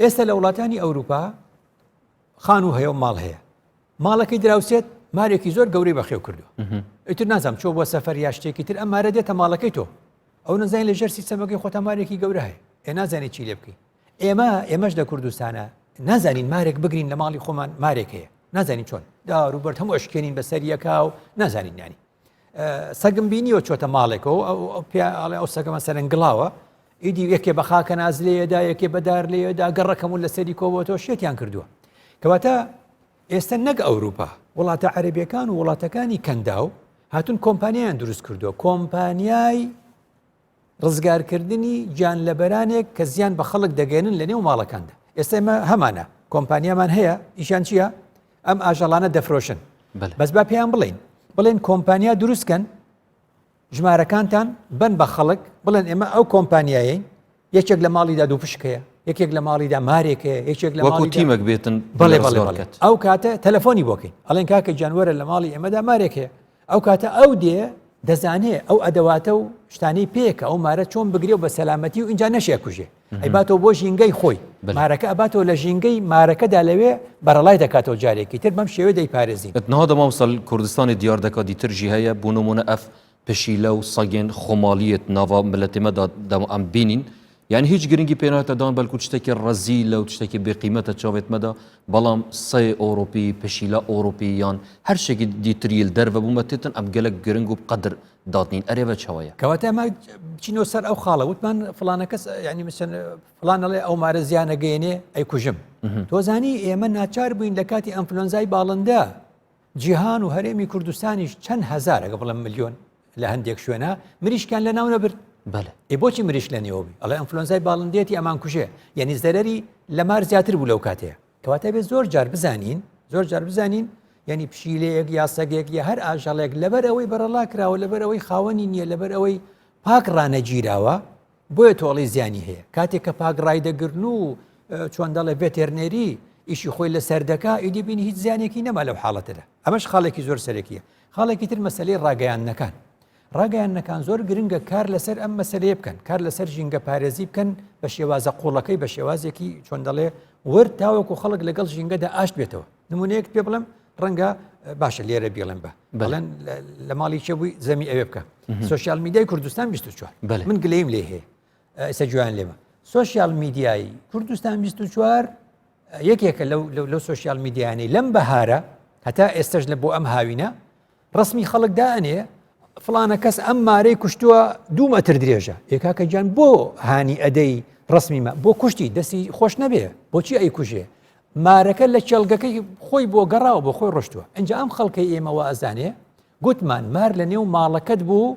B: ئێستا لە وڵاتانی ئەوروپا خان و هەیە و ماڵ هەیە ماڵەکەی دراوسێت مارێکی زۆر گەورەی بەخێو کردووە ئیتر نازانم چۆ بۆ سەفەر یا شتێکی تر ئەم مارە دێتە ماڵەکەی تۆ ئەو نەزانین لە ژەر سیستەمەکەی خۆتە مارێکی گەورە هەیە ئێ نازانێت چی لێ بکەی ئێمەش لە کوردستانە نازانین مارێک بگرین لە ماڵی خۆمان مارێک هەیە نازانین چۆن داروبەر هەموو ئەشکێنین بەسەر یەکا و نازانین نانی سەگم بینیوە چۆتە ماڵێکەوە ئەو سەگە مەسەرەن گڵاوە ئیدی یەکێ بە خاکە ناز لێدا یەکێ بەدار لێدا گەڕەکەمون لەسەری کۆبەوە شێتیان کردووە کەواتە ئێستا نەک ئەوروپا وڵاتە عەرەبیەکان و وڵاتەکانی کەنداو هاتون کۆمپانیایان دروست کردووە کۆمپانیای ڕزگارکردنی گیانلەبەرانێک کە زیان بە خەڵک دەگەێنن لە نێو ماڵەکاندا ئێستا ئێمە هەمانە کۆمپانیامان هەیە ئیشان چییە ئەم ئاژەڵانە دەفرۆشن بەس با پێیان بڵێن کۆمپانیا دروستکەن ژمارەکانتان بن بە خەڵک بڵێن ئێمە ئەو کۆمپانیایین یەکێک لە ماڵیدا دوو پشکەیە یەکێک لە ماڵیدا مارێکەیە یەکێک لە
A: وەکو تیمێک بێتن
B: بڵێ ئەو کاتە تەلەفۆنی بۆکەین ئەڵێن کاکە گیانوەرە لە ماڵی ئێمەدا مارێکەیە ئەو کاتە ئەو دێ دەزانێ ئەو ئەدەواتە و شتانەی پێکە ئەو مارە چۆن بگرێ و بە سەلامەتی و اینجا نەشێ کوژێ ئەیباتەوە بۆ ژینگەی خۆی مارەکە ئەباتەوە لە ژینگەی مارەکەدا لەوێ بەرەڵای دەکاتەوە جارێکی تر بەم شێوە دەیپارێزین
A: نەهادە مامۆستا کوردستانی دیار دەکات دیترژی هەیە بۆ نمونە ئەف پشیلە و سەگێن خۆماڵیەت ناوا ملەتێمەدا ئەم بینین یعنی هیچ گرنگی پێناتەدان بەلکو شتێکی ڕەزیلە و شتێکی بێقیمەتە چاوێتمەدا بەڵام سێ ئۆڕۆپی پشیلە ئۆڕۆپی یان هەر شتێکی دیتریل دەرە بوومە تێتن ئەم گەلک گرنگ و قەدر دادنین ئەرێبە چاوەیە
B: کەواتە ئەمە چینۆ سەر ئەو خاڵە وتمان فڵانە کەس ینی مثلا فڵانەڵێ ئەو مارە زیانە گەیەنێ ئەی کوژم تۆزانی ئێمە ناچار بووین لە کاتی ئەنفلۆنزای باڵندا جیهان و هەرێمی کوردستانیش چەند هەزار ئەگە بڵێم ملیۆن لە هەندێک شوێنە مریشکیان لە ناو نەبرد بۆچی مریش لە نێوەبی ئەڵێ ئەنفلۆنزای باڵندێتی ئەمان کوژێ یعنی زەرەری لە مار زیاتر بوو لەو کاتەیە کەواتە بێت زۆر جار بزانین یعنی پشیلەیەک یا سەگێک یا هەر ئاژەڵێک لەبەر ئەوەی بەرەڵا کراوە لەبەر ئەوەی خاوەنی نییە لەبەر ئەوەی پاک ڕانەگیراوە بۆیە تۆڵی زیانی هەیە کاتێک کە پاک ڕایدەگرن و چۆن دەڵێ ڤێتێرنێری ئیشی خۆی لە سەردەکە ئیدی بینی هیچ زیانێکی نەما لەو حاڵەتەدا ئەمەش خاڵێکی زۆر سەرەکیە خاڵێکی تر مەسەلەی ڕاگەیاندنەکان زۆر گرنگە کار لەسەر ئەم مەسەلەیە بکەن کار لەسەر ژینگە پارێزی بکەن بە شێوازە قوڵەکەی بە شێوازێکی چۆن دەڵێ ورد تاوەکو خەڵک لەگەڵ ژینگەدا ئاشت بێتەوە نمونەیەک پێ بڵێم ڕەنگە باشە لێرە بێڵێن بەڵێن لە ماڵی چێ بووی زەمی ئەوێ بکە سوسیال میدیای کوردستان 24 من گلەیم لێ هەیە ئێستا جویان لێمە سوسیال میدیایی کوردستان 24 یەکێکە لەو سوسیال میدیانەی لەم بەهارە هەتا ئێستش لە بۆ ئەم هاوینە ڕسمی خەڵک دائنێ فڵانە کەس ئەم مارەی کوشتووە 2 مەتر درێژە یەکاکە گیان بۆ هانی ئەدەی ڕسمیمە بۆ کوشتی دەستی خۆش نەبێ بۆچی ئەی کوژێ مارەکە لە چێلگەکەی خۆی بۆ گەڕاوە بۆ خۆی ڕۆشتووە ئەنج ئەم خەڵکەی ئێمەوە ئەزانێ گوتمان مار لە نێو ماڵەکەت بوو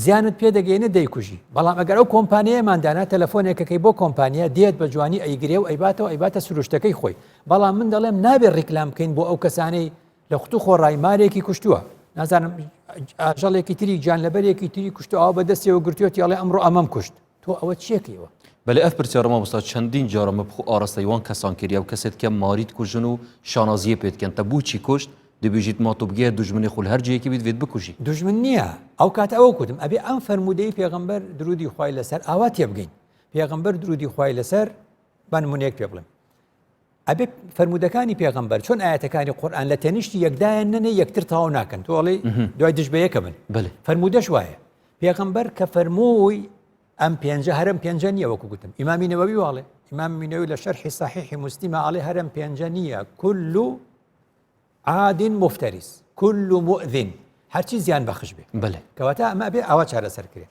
B: زیانت پێدەگەێنێ دەیکوژی بەڵام ئەگەر ئەو کۆمپانیایماندانا تەلەفۆنێکەکەی بۆ کۆمپانیا دێت بە جوانی ئەیگرێ و ئەیباتە سروشتەکەی خۆی بەڵام من دەڵێم نابێت ڕیکلام بکەین بۆ ئەو کەسانەی لە خوتو خۆڕای مارێکی کوشتووە نازانم ئاژەڵێکی تری گیانلەبەرێکی تری کوشتەوە بەدەستیەوە گرتوێتی ئەڵێ ئەمڕۆ ئەمەم کوشت تۆ ئەوە چیەکەیەوە
A: بەێ ئەف پرسیارە مامۆستا چەندین جارە بخۆ ئاراستەیوان کەسان کردیا و کەسێت کە ماریت کوژن و شانازیە پێتکەن تە بوو چی کوشت دەبێژیت ماتۆبگەیە دوژمنی خول هەرجەیەکی بیت بکوژی
B: دوژمن نییە ئەو کات ئەوە کوتم ئەبێ ئەم فەرمودەی پێغەمبەر درودی خوای لەسەر ئاوا تێبگەین پێغەمبەر درودی خوای لەسەر با نمونەیەک پێ بڵێم ئەبێ فەرمودەکانی پێغەمبەر چۆن ئاەتەکانی قورئان لە تەنیشتی یەکدایان نەنێ یەکتر تەواو ناکەن تۆڵی دوای دژ بە یەکە بن فەرمودەش وایە پێغەمبەر کە فەرمووی ئەم پێنجە هەرم پێنجە نییە وەکو گوتم ئیمامی نەوەوی واڵێ ئیمامی نەوەوی لە شەرحی صحیحی موسلیمە ئاڵێ هەرم پێنجە نییە كل عاد مفترس كل مؤذن هەرچی زیان بەخش بێ کەواتە ئەمە ئەبێ ئاوا چارەسەر کرێ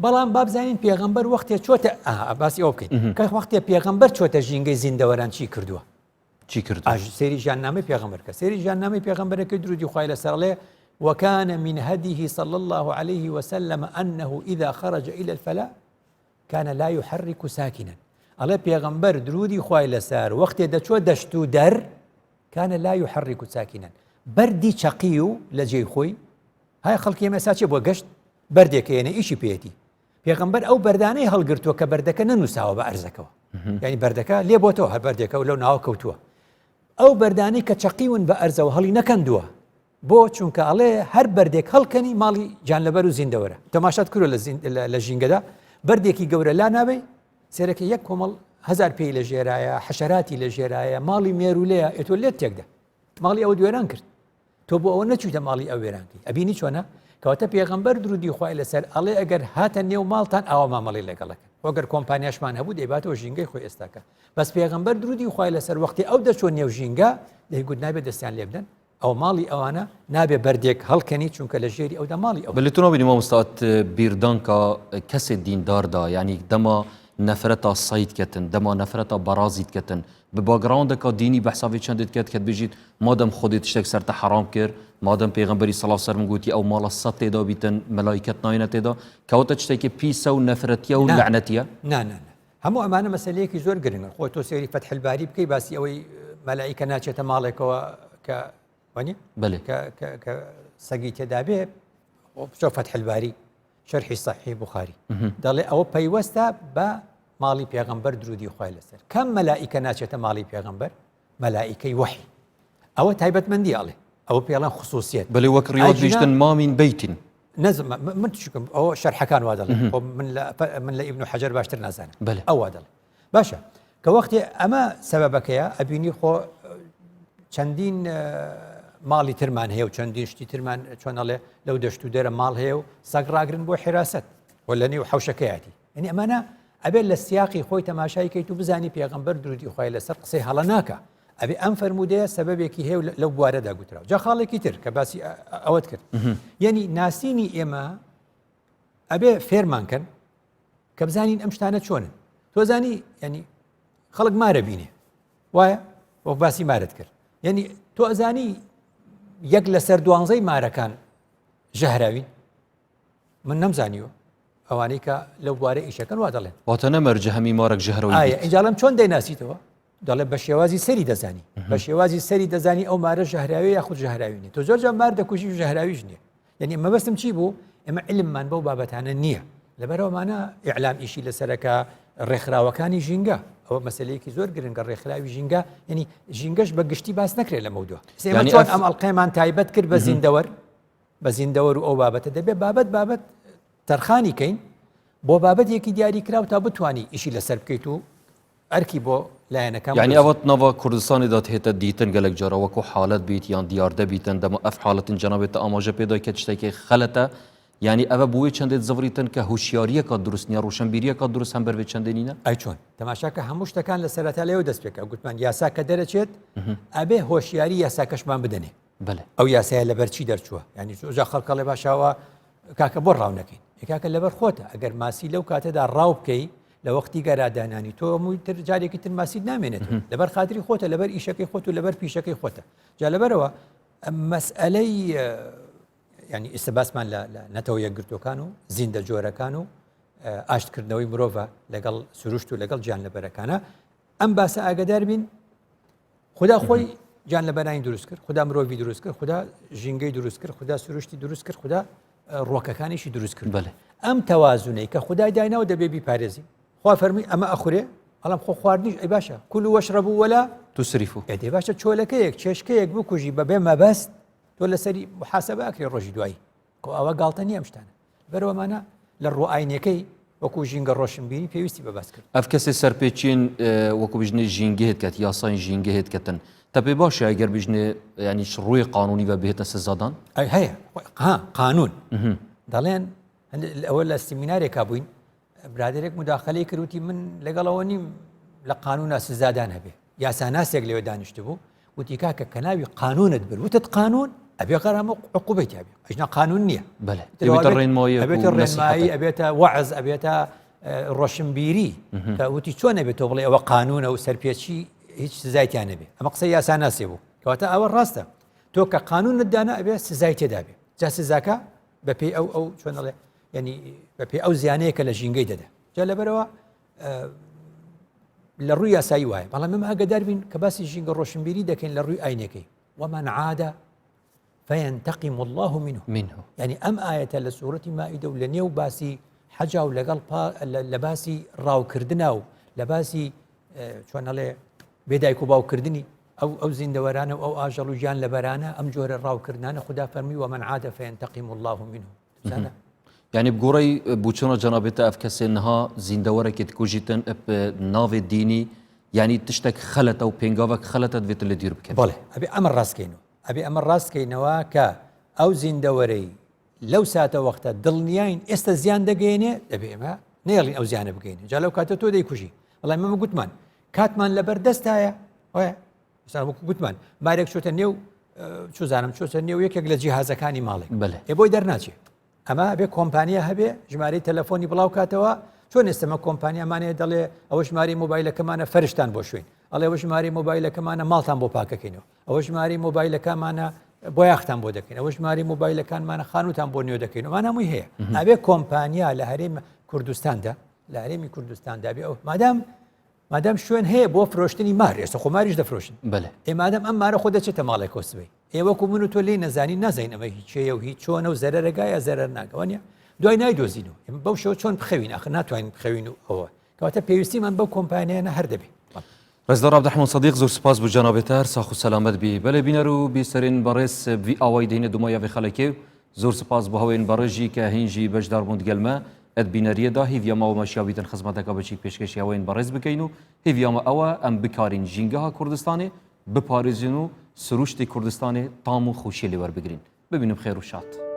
B: بەڵام بابزانین پێغەمبەر وەختێ چۆتە باسی ئەوە بکەین کە وەختێ پێغەمبەر چۆتە ژینگەی زیندەوەران چی کردووە
A: چی کرد
B: سێری ژیاننامەی پێغەمبەر کە سێری ژیاننامەی پێغەمبەرەکەی درودی خوای لەسەر ئەڵێ وكان من هديه صلى الله عليه وسلم أنه إذا خرج إلى الفلاء كان لا يحرك ساكنا. الله پیغمبر درودی خوای لسر وقتی دچو دشتو در كان لا يحرك ساكنا بردی چقیو لجی خوی های خلقی مساچه بو گشت بردی که یعنی ایشی پیتی پیغمبر او بردانه هلگرتو که بردکه ننوساوه با ارزکوه یعنی بردکه لی بوتو هر بردکه ولو ناو کوتوه او بردانه که چقیون با ارزو هلی نکندوه بۆ چونکە ئەڵێ هەر بەردێک هەڵکەنی ماڵی گیانلەبەر و زیندەوەرە تەماشات کرۆ لە ژینگەدا بەردێکی گەورە لا نابێ سێرەکە یەک کۆمەڵ هەزار پێی لە ژێرایە حەشەراتی لە ژێرایە ماڵی مێرولەیە ئێتۆ لێت تێکدا ماڵی ئەوە دوێران کرد تۆ بۆ ئەوە نەچوویتە ماڵی ئەو وێرانکەی ئەبینی چۆنە کەواتە پێغەمبەر درودی خوای لەسەر ئەڵێ ئەگەر هاتە نێو ماڵتان ئاوا مامەڵی لەگەڵەکە وەگەر کۆمپانیاشمان هەبوو دەیباتەوە ژینگەی خۆی ئێستاکە بەس پێغەمبەر درودی خوای لەسەر وەختی ئەو دەچۆ نێو ژینگە دەیگوت نابێت دەستیان لێ بدەن ئەو ماڵی ئەوانە نابێ بەردێک هەڵکەنی چونکە لە ژێری ئەودا ماڵی ئەو
A: بلتو نبینی مامۆستات بیردانکە کەسێ دینداردا یعنی دەما نەفرەتا سەید کەتن دەما نەفرەتا بەرازیت کەتن بە باگراوندەکە دینی بەحساوی چەندێت کات کە بژیت مادەم خودت شتێک سەرتە حرام کرد مادەم پێغەمبەری سەڵاو سەرم گوتی ئەو ماڵە سەد تێدا بیتن مەلایکەت ناینە تێدا کەواتە شتێکی پیسە و نەفرەتیە و لەعنەتیە
B: نه هەموو ئەمانە مەسەلەیەکی زۆر گرنگە خۆی تۆ سێری فەتح الباری بکەی باسی ئەوەی مەلایکە ناچێتە ماڵێکەوە کە واني
A: بله
B: ك سقي تدابي شوف فتح الباري شرحي صحيح بخاري ضل او بيوستا با مالي بيغمبر درودي خوي لسر كم ملائكه ناشته مالي بيغمبر ملائكه وحي او تايبت من دي عليه او بيلان خصوصيات
A: بل وك رياض بيجتن ما من بيت
B: نزم من تشكم او شرح كان وادل من لا ابن حجر باشتر نازانه
A: بله
B: او وادل باشا كوقت اما سببك يا ابيني خو چەندین ماڵی ترمان هەیە و چەندین شتی ترمان چۆنەڵێ لەو دەشت و دەرە ماڵ هەیە و سەگڕاگرن بۆ حراست و لە نێو حەوشەکەیاتی یعنی ئەمانە ئەبێت لە سیاقی خۆی تەماشای کەیت و بزانی پێغەمبەر درودی خوای لەسەر قسەی هەڵە ناکە ئەبێ ئەم فەرمودەیە سەبەبێکی هەیە لەو بوارەدا گوتراوە جا خاڵێکی تر کە باسی ئەوەت کرد یعنی ناسینی ئێمە ئەبێ فێرمانکەن کە بزانین ئەم شتانە چۆنن تۆ زانی ینی خەڵک مارە بینێ وایە وەک باسی مارت کرد یعنی تۆ ئەزانی یەک لەسەر دوانزەی مارەکان ژەهراوین من نەمزانیوە ئەوانەی کە لەو بوارە ئیشەکەن وا دەڵێن
A: واتە نەمەرجە هەمی مارەك ژەهرەوەی
B: ئایا ئینجاڵم چۆن دەیناسیتەوە دەڵێ بە شێوازی سەری دەزانی بە شێوازی سەری دەزانی ئەو مارە ژەهراوی یاخود ژەهراوی نیە تۆ زۆر جار مار دەکوژی و ژەهراویش نییە یعنی ئەمە بەستم چی بوو ئێمە علممان بەو بابەتانە نییە لەبەرەوەمانە ئیعلام ئیشی لەسەرەکە ڕێکخراوەکانی ژینگە ئەوە مەسلەیەکی زۆر گرنگە ڕێکخراوی ژینگە ینی ژینگەش بە گشتی باس نەکرێت لە مەودووە چۆن ئەم ئەڵقەیەمان تایبەت کرد بە زیندەوەر و ئەو بابەتە دەبێت بابەت تەرخانی کەین بۆ بابەتێکی دیاری کراو تا بتوانی ئیشی لەسەر بکەیت و ئەرکی بۆ لایەنەکان
A: یعنی ئەوەت ناوە کوردستانیدا هێتە دیتن گەلێک جارە وەکو حالەت بیت یان دیاردە بیتن دەما ئەف حالەتن جەنابێتە ئاماژە پێدا کە شتێکی خەلەتە یعنی ئەوە بۆیە چەندێت زەوریتن کە هوشیاریەکە دروست نیە ڕوشنبیریەکە دروست هەم بەرێت چەندێنینە
B: ئەی چۆن تەماشاکە هەموو شتەکان لە سەرەتا لێەوە دەست پێکە گوتمان یاسا کە دەرەچێت ئەبێ هۆشیاری یاساکەشمان بدەنێ
A: بله
B: ئەو یاسایە لەبەر چی دەرچووە ینی جا خەڵکەڵێ باشاوە کاکە بۆ ڕاو نەکەین کاکە لەبەر خۆتە ئەگەر ماسی لەو کاتەدا ڕاو بکەی لە وەختی گەرادانانی تۆ هەمووی تر جارێکی تر ماسیت نامێنێت لەبەر خاتری خۆتە لەبەر ئیشەکەی خۆت و لەبەر پیشەکەی خۆتە جا لەبەرەوە مەسئلەی ینی ئێستاباسمان لە نەتەوە یەکگرتوەکان و زیندە جۆرەکان و ئاشتکردنەوەی مرۆڤە لەگەڵ سروشت و لەگەڵ گیانلەبەرەکانە ئەم باسە ئاگدار بین خدا خۆی گیانلەبەرانی دروست کرد خدا مرۆڤی دروست کرد خدا ژینگەی دروست کرد خدا سروشتی دروست کرد خدا ڕۆکەکانیشی دروست کرد
A: بله
B: ئەم تەوازونەی کە خدای دایناوە دەبێ بیپارێزی خوا فەرمی ئەمە ئەخورێ ئەڵام خۆ خواردنیش ئەی باشە کول و وەشرەبوو وەلا
A: تسریفو
B: ئێدێ باشە چۆلەکەیەک چێشکەیەک بکوژی بەبێ مەبەست تۆ لەسەری محاسبە ئەکرێ ڕۆژی دوایی ئەوە گاڵتە نیە ئەم شتانە بەرەوەمانە لە ڕۆئاینەکەی وەکو ژینگە ڕۆشنبیری پێویستی بەباس کرد
A: ئەف کەسێ سەرپێچین وەکو بژنێ ژینگە هێت کات یاساین ژینگە هێت کەتن تەپێ باشە ئەگەر بژنێ ینی ڕووی قانونی بە بهێتە سزادان
B: هەیە قانون دەڵێن ئەوە لە سیمینارێکا بووین برادێک مداخلەی کردوتی من لەگەڵەوە نیم لە قانونا سزادان هەبێ یاساناسێک لەوێ دانیشت بوو وتی کاکە کە ناوی قانونت بر وتت قانون ئەبێ قەرامە عقوبەتی هەبێ ئەژنا قانون نییە
A: بله ئەبێتە ڕێنمایی
B: ئەبێتە ڕێنمایی ئەبێتە وەعز ئەبێتە ڕۆشنبیری کە وتی چۆن ئەبێت تۆ بڵێ ئەوە قانونە و سەرپێچی هیچ سزایتیان نەبێ ئەمە قسەی یاساناسی بوو کەواتە ئەوە ڕاستە تۆ کە قانونت دانا ئەبێ سزای تێدا بێ جا سزاکە بەپێی ئەو چۆن دەڵێ ینی بەپێی ئەو زیانەیە کە لە ژینگەی دەدا جا لەبەرەوە لە ڕووی یاسایی وایە بەڵام ئەمە ئاگادار بین کە باسی ژینگە ڕۆشنبیری دەکەین لە ڕووی ئاینەکەی ومن عاد فينتقم الله منه يعني ئەم ئاەتە لە سوورەتی مائیدە و لە نێو باسی حەجا و لەگەڵ لە باسی ڕاوکردنا و لە باسی چۆن دەڵێ بێدایک و باوکردنی ئەو زیندەوەرانە و ئەو ئاژەڵ و ژیان لەبەرانە ئەم جۆرە ڕاوکردانە خدا فەرمی ومن عاد فينتقم الله منه
A: يعني بقوري بوچونا جنابتا اف كسنها زيندورك تكوجيتن ناف الديني يعني تشتك خلت او بينغافك خلتت فيت اللي دير بكم
B: بله ابي امر راس كينو كا او زيندوري لو ساعه وقت دلنياين استزيان دغينه ابي ما نيلي او زيان بغينه جالو كاتو دي كوجي والله ما قلت كاتمان لبردستايا وي مثلا قلت مارك شو تنيو شو زانم شو تنيو يك لە جیهازەکانی ماڵێک
A: بله
B: بۆی دەرناچێت ئەمە بێ کۆمپانیا هەبێ ژمارەی تەلەفۆنی بڵاو کاتەوە چۆن ئێستەمە کۆمپانیامانەیە دەڵێ ئەوە ژماری مۆبایلەکەمانە فەرشتان بۆ شوێن ئەڵێ ئەوە ژماری مۆبایلەکەمانە ماڵتان بۆ پاکەکەینەوە ئەوە ژماری مۆبایلەکەمانە بۆ یاختان بۆ دەکەین ئەوە ژماری مۆبایلەکانمانە خانوتان بۆ نوێ دەکەین وانە هەمووی هەیە ئەبێ کۆمپانیا لە هەرێمی کوردستاندا لە هەرێمی کوردستاندا بێ ئەو مادام شوێن هەیە بۆ فرۆشتنی مار ئێستا خۆ ماریش دەفرۆشن
A: بله
B: ئێمادەم ئەم مارە خۆ دەچێتە ماڵی کۆسبەی ئێوەکو من و تۆ لێی نەزانی نازین ئەمە هیچەیە و هیچ چۆنە و زەرەرەگایە زەرەر ناکەوانە دوای نایدۆزینەوە ئێمە بەو شێوە چۆن بخەوین ئاخر ناتوانین بخەوین و ئەوە کەواتە پێویستیمان بەو کۆمپانیانە هەر دەبێت
A: رزدار عبدالرحمن صديق زور سپاس بو جنابتر ساخو سلامت بي بله بينرو بيسرين باريس في اواي دين دمايا في خلكي زور سپاس بو هوين بارجي كهينجي بجدار مندقلما اد بيناريه دا هيفيا ما ومشيابيتن خدمتك بچيك پيشكش هوين باريس بكينو هيفيا ما اوا ام بكارين جينگها كردستاني بپاريزينو سروشتي كردستاني تامو خوشي لور بگرين ببينم خير و شاد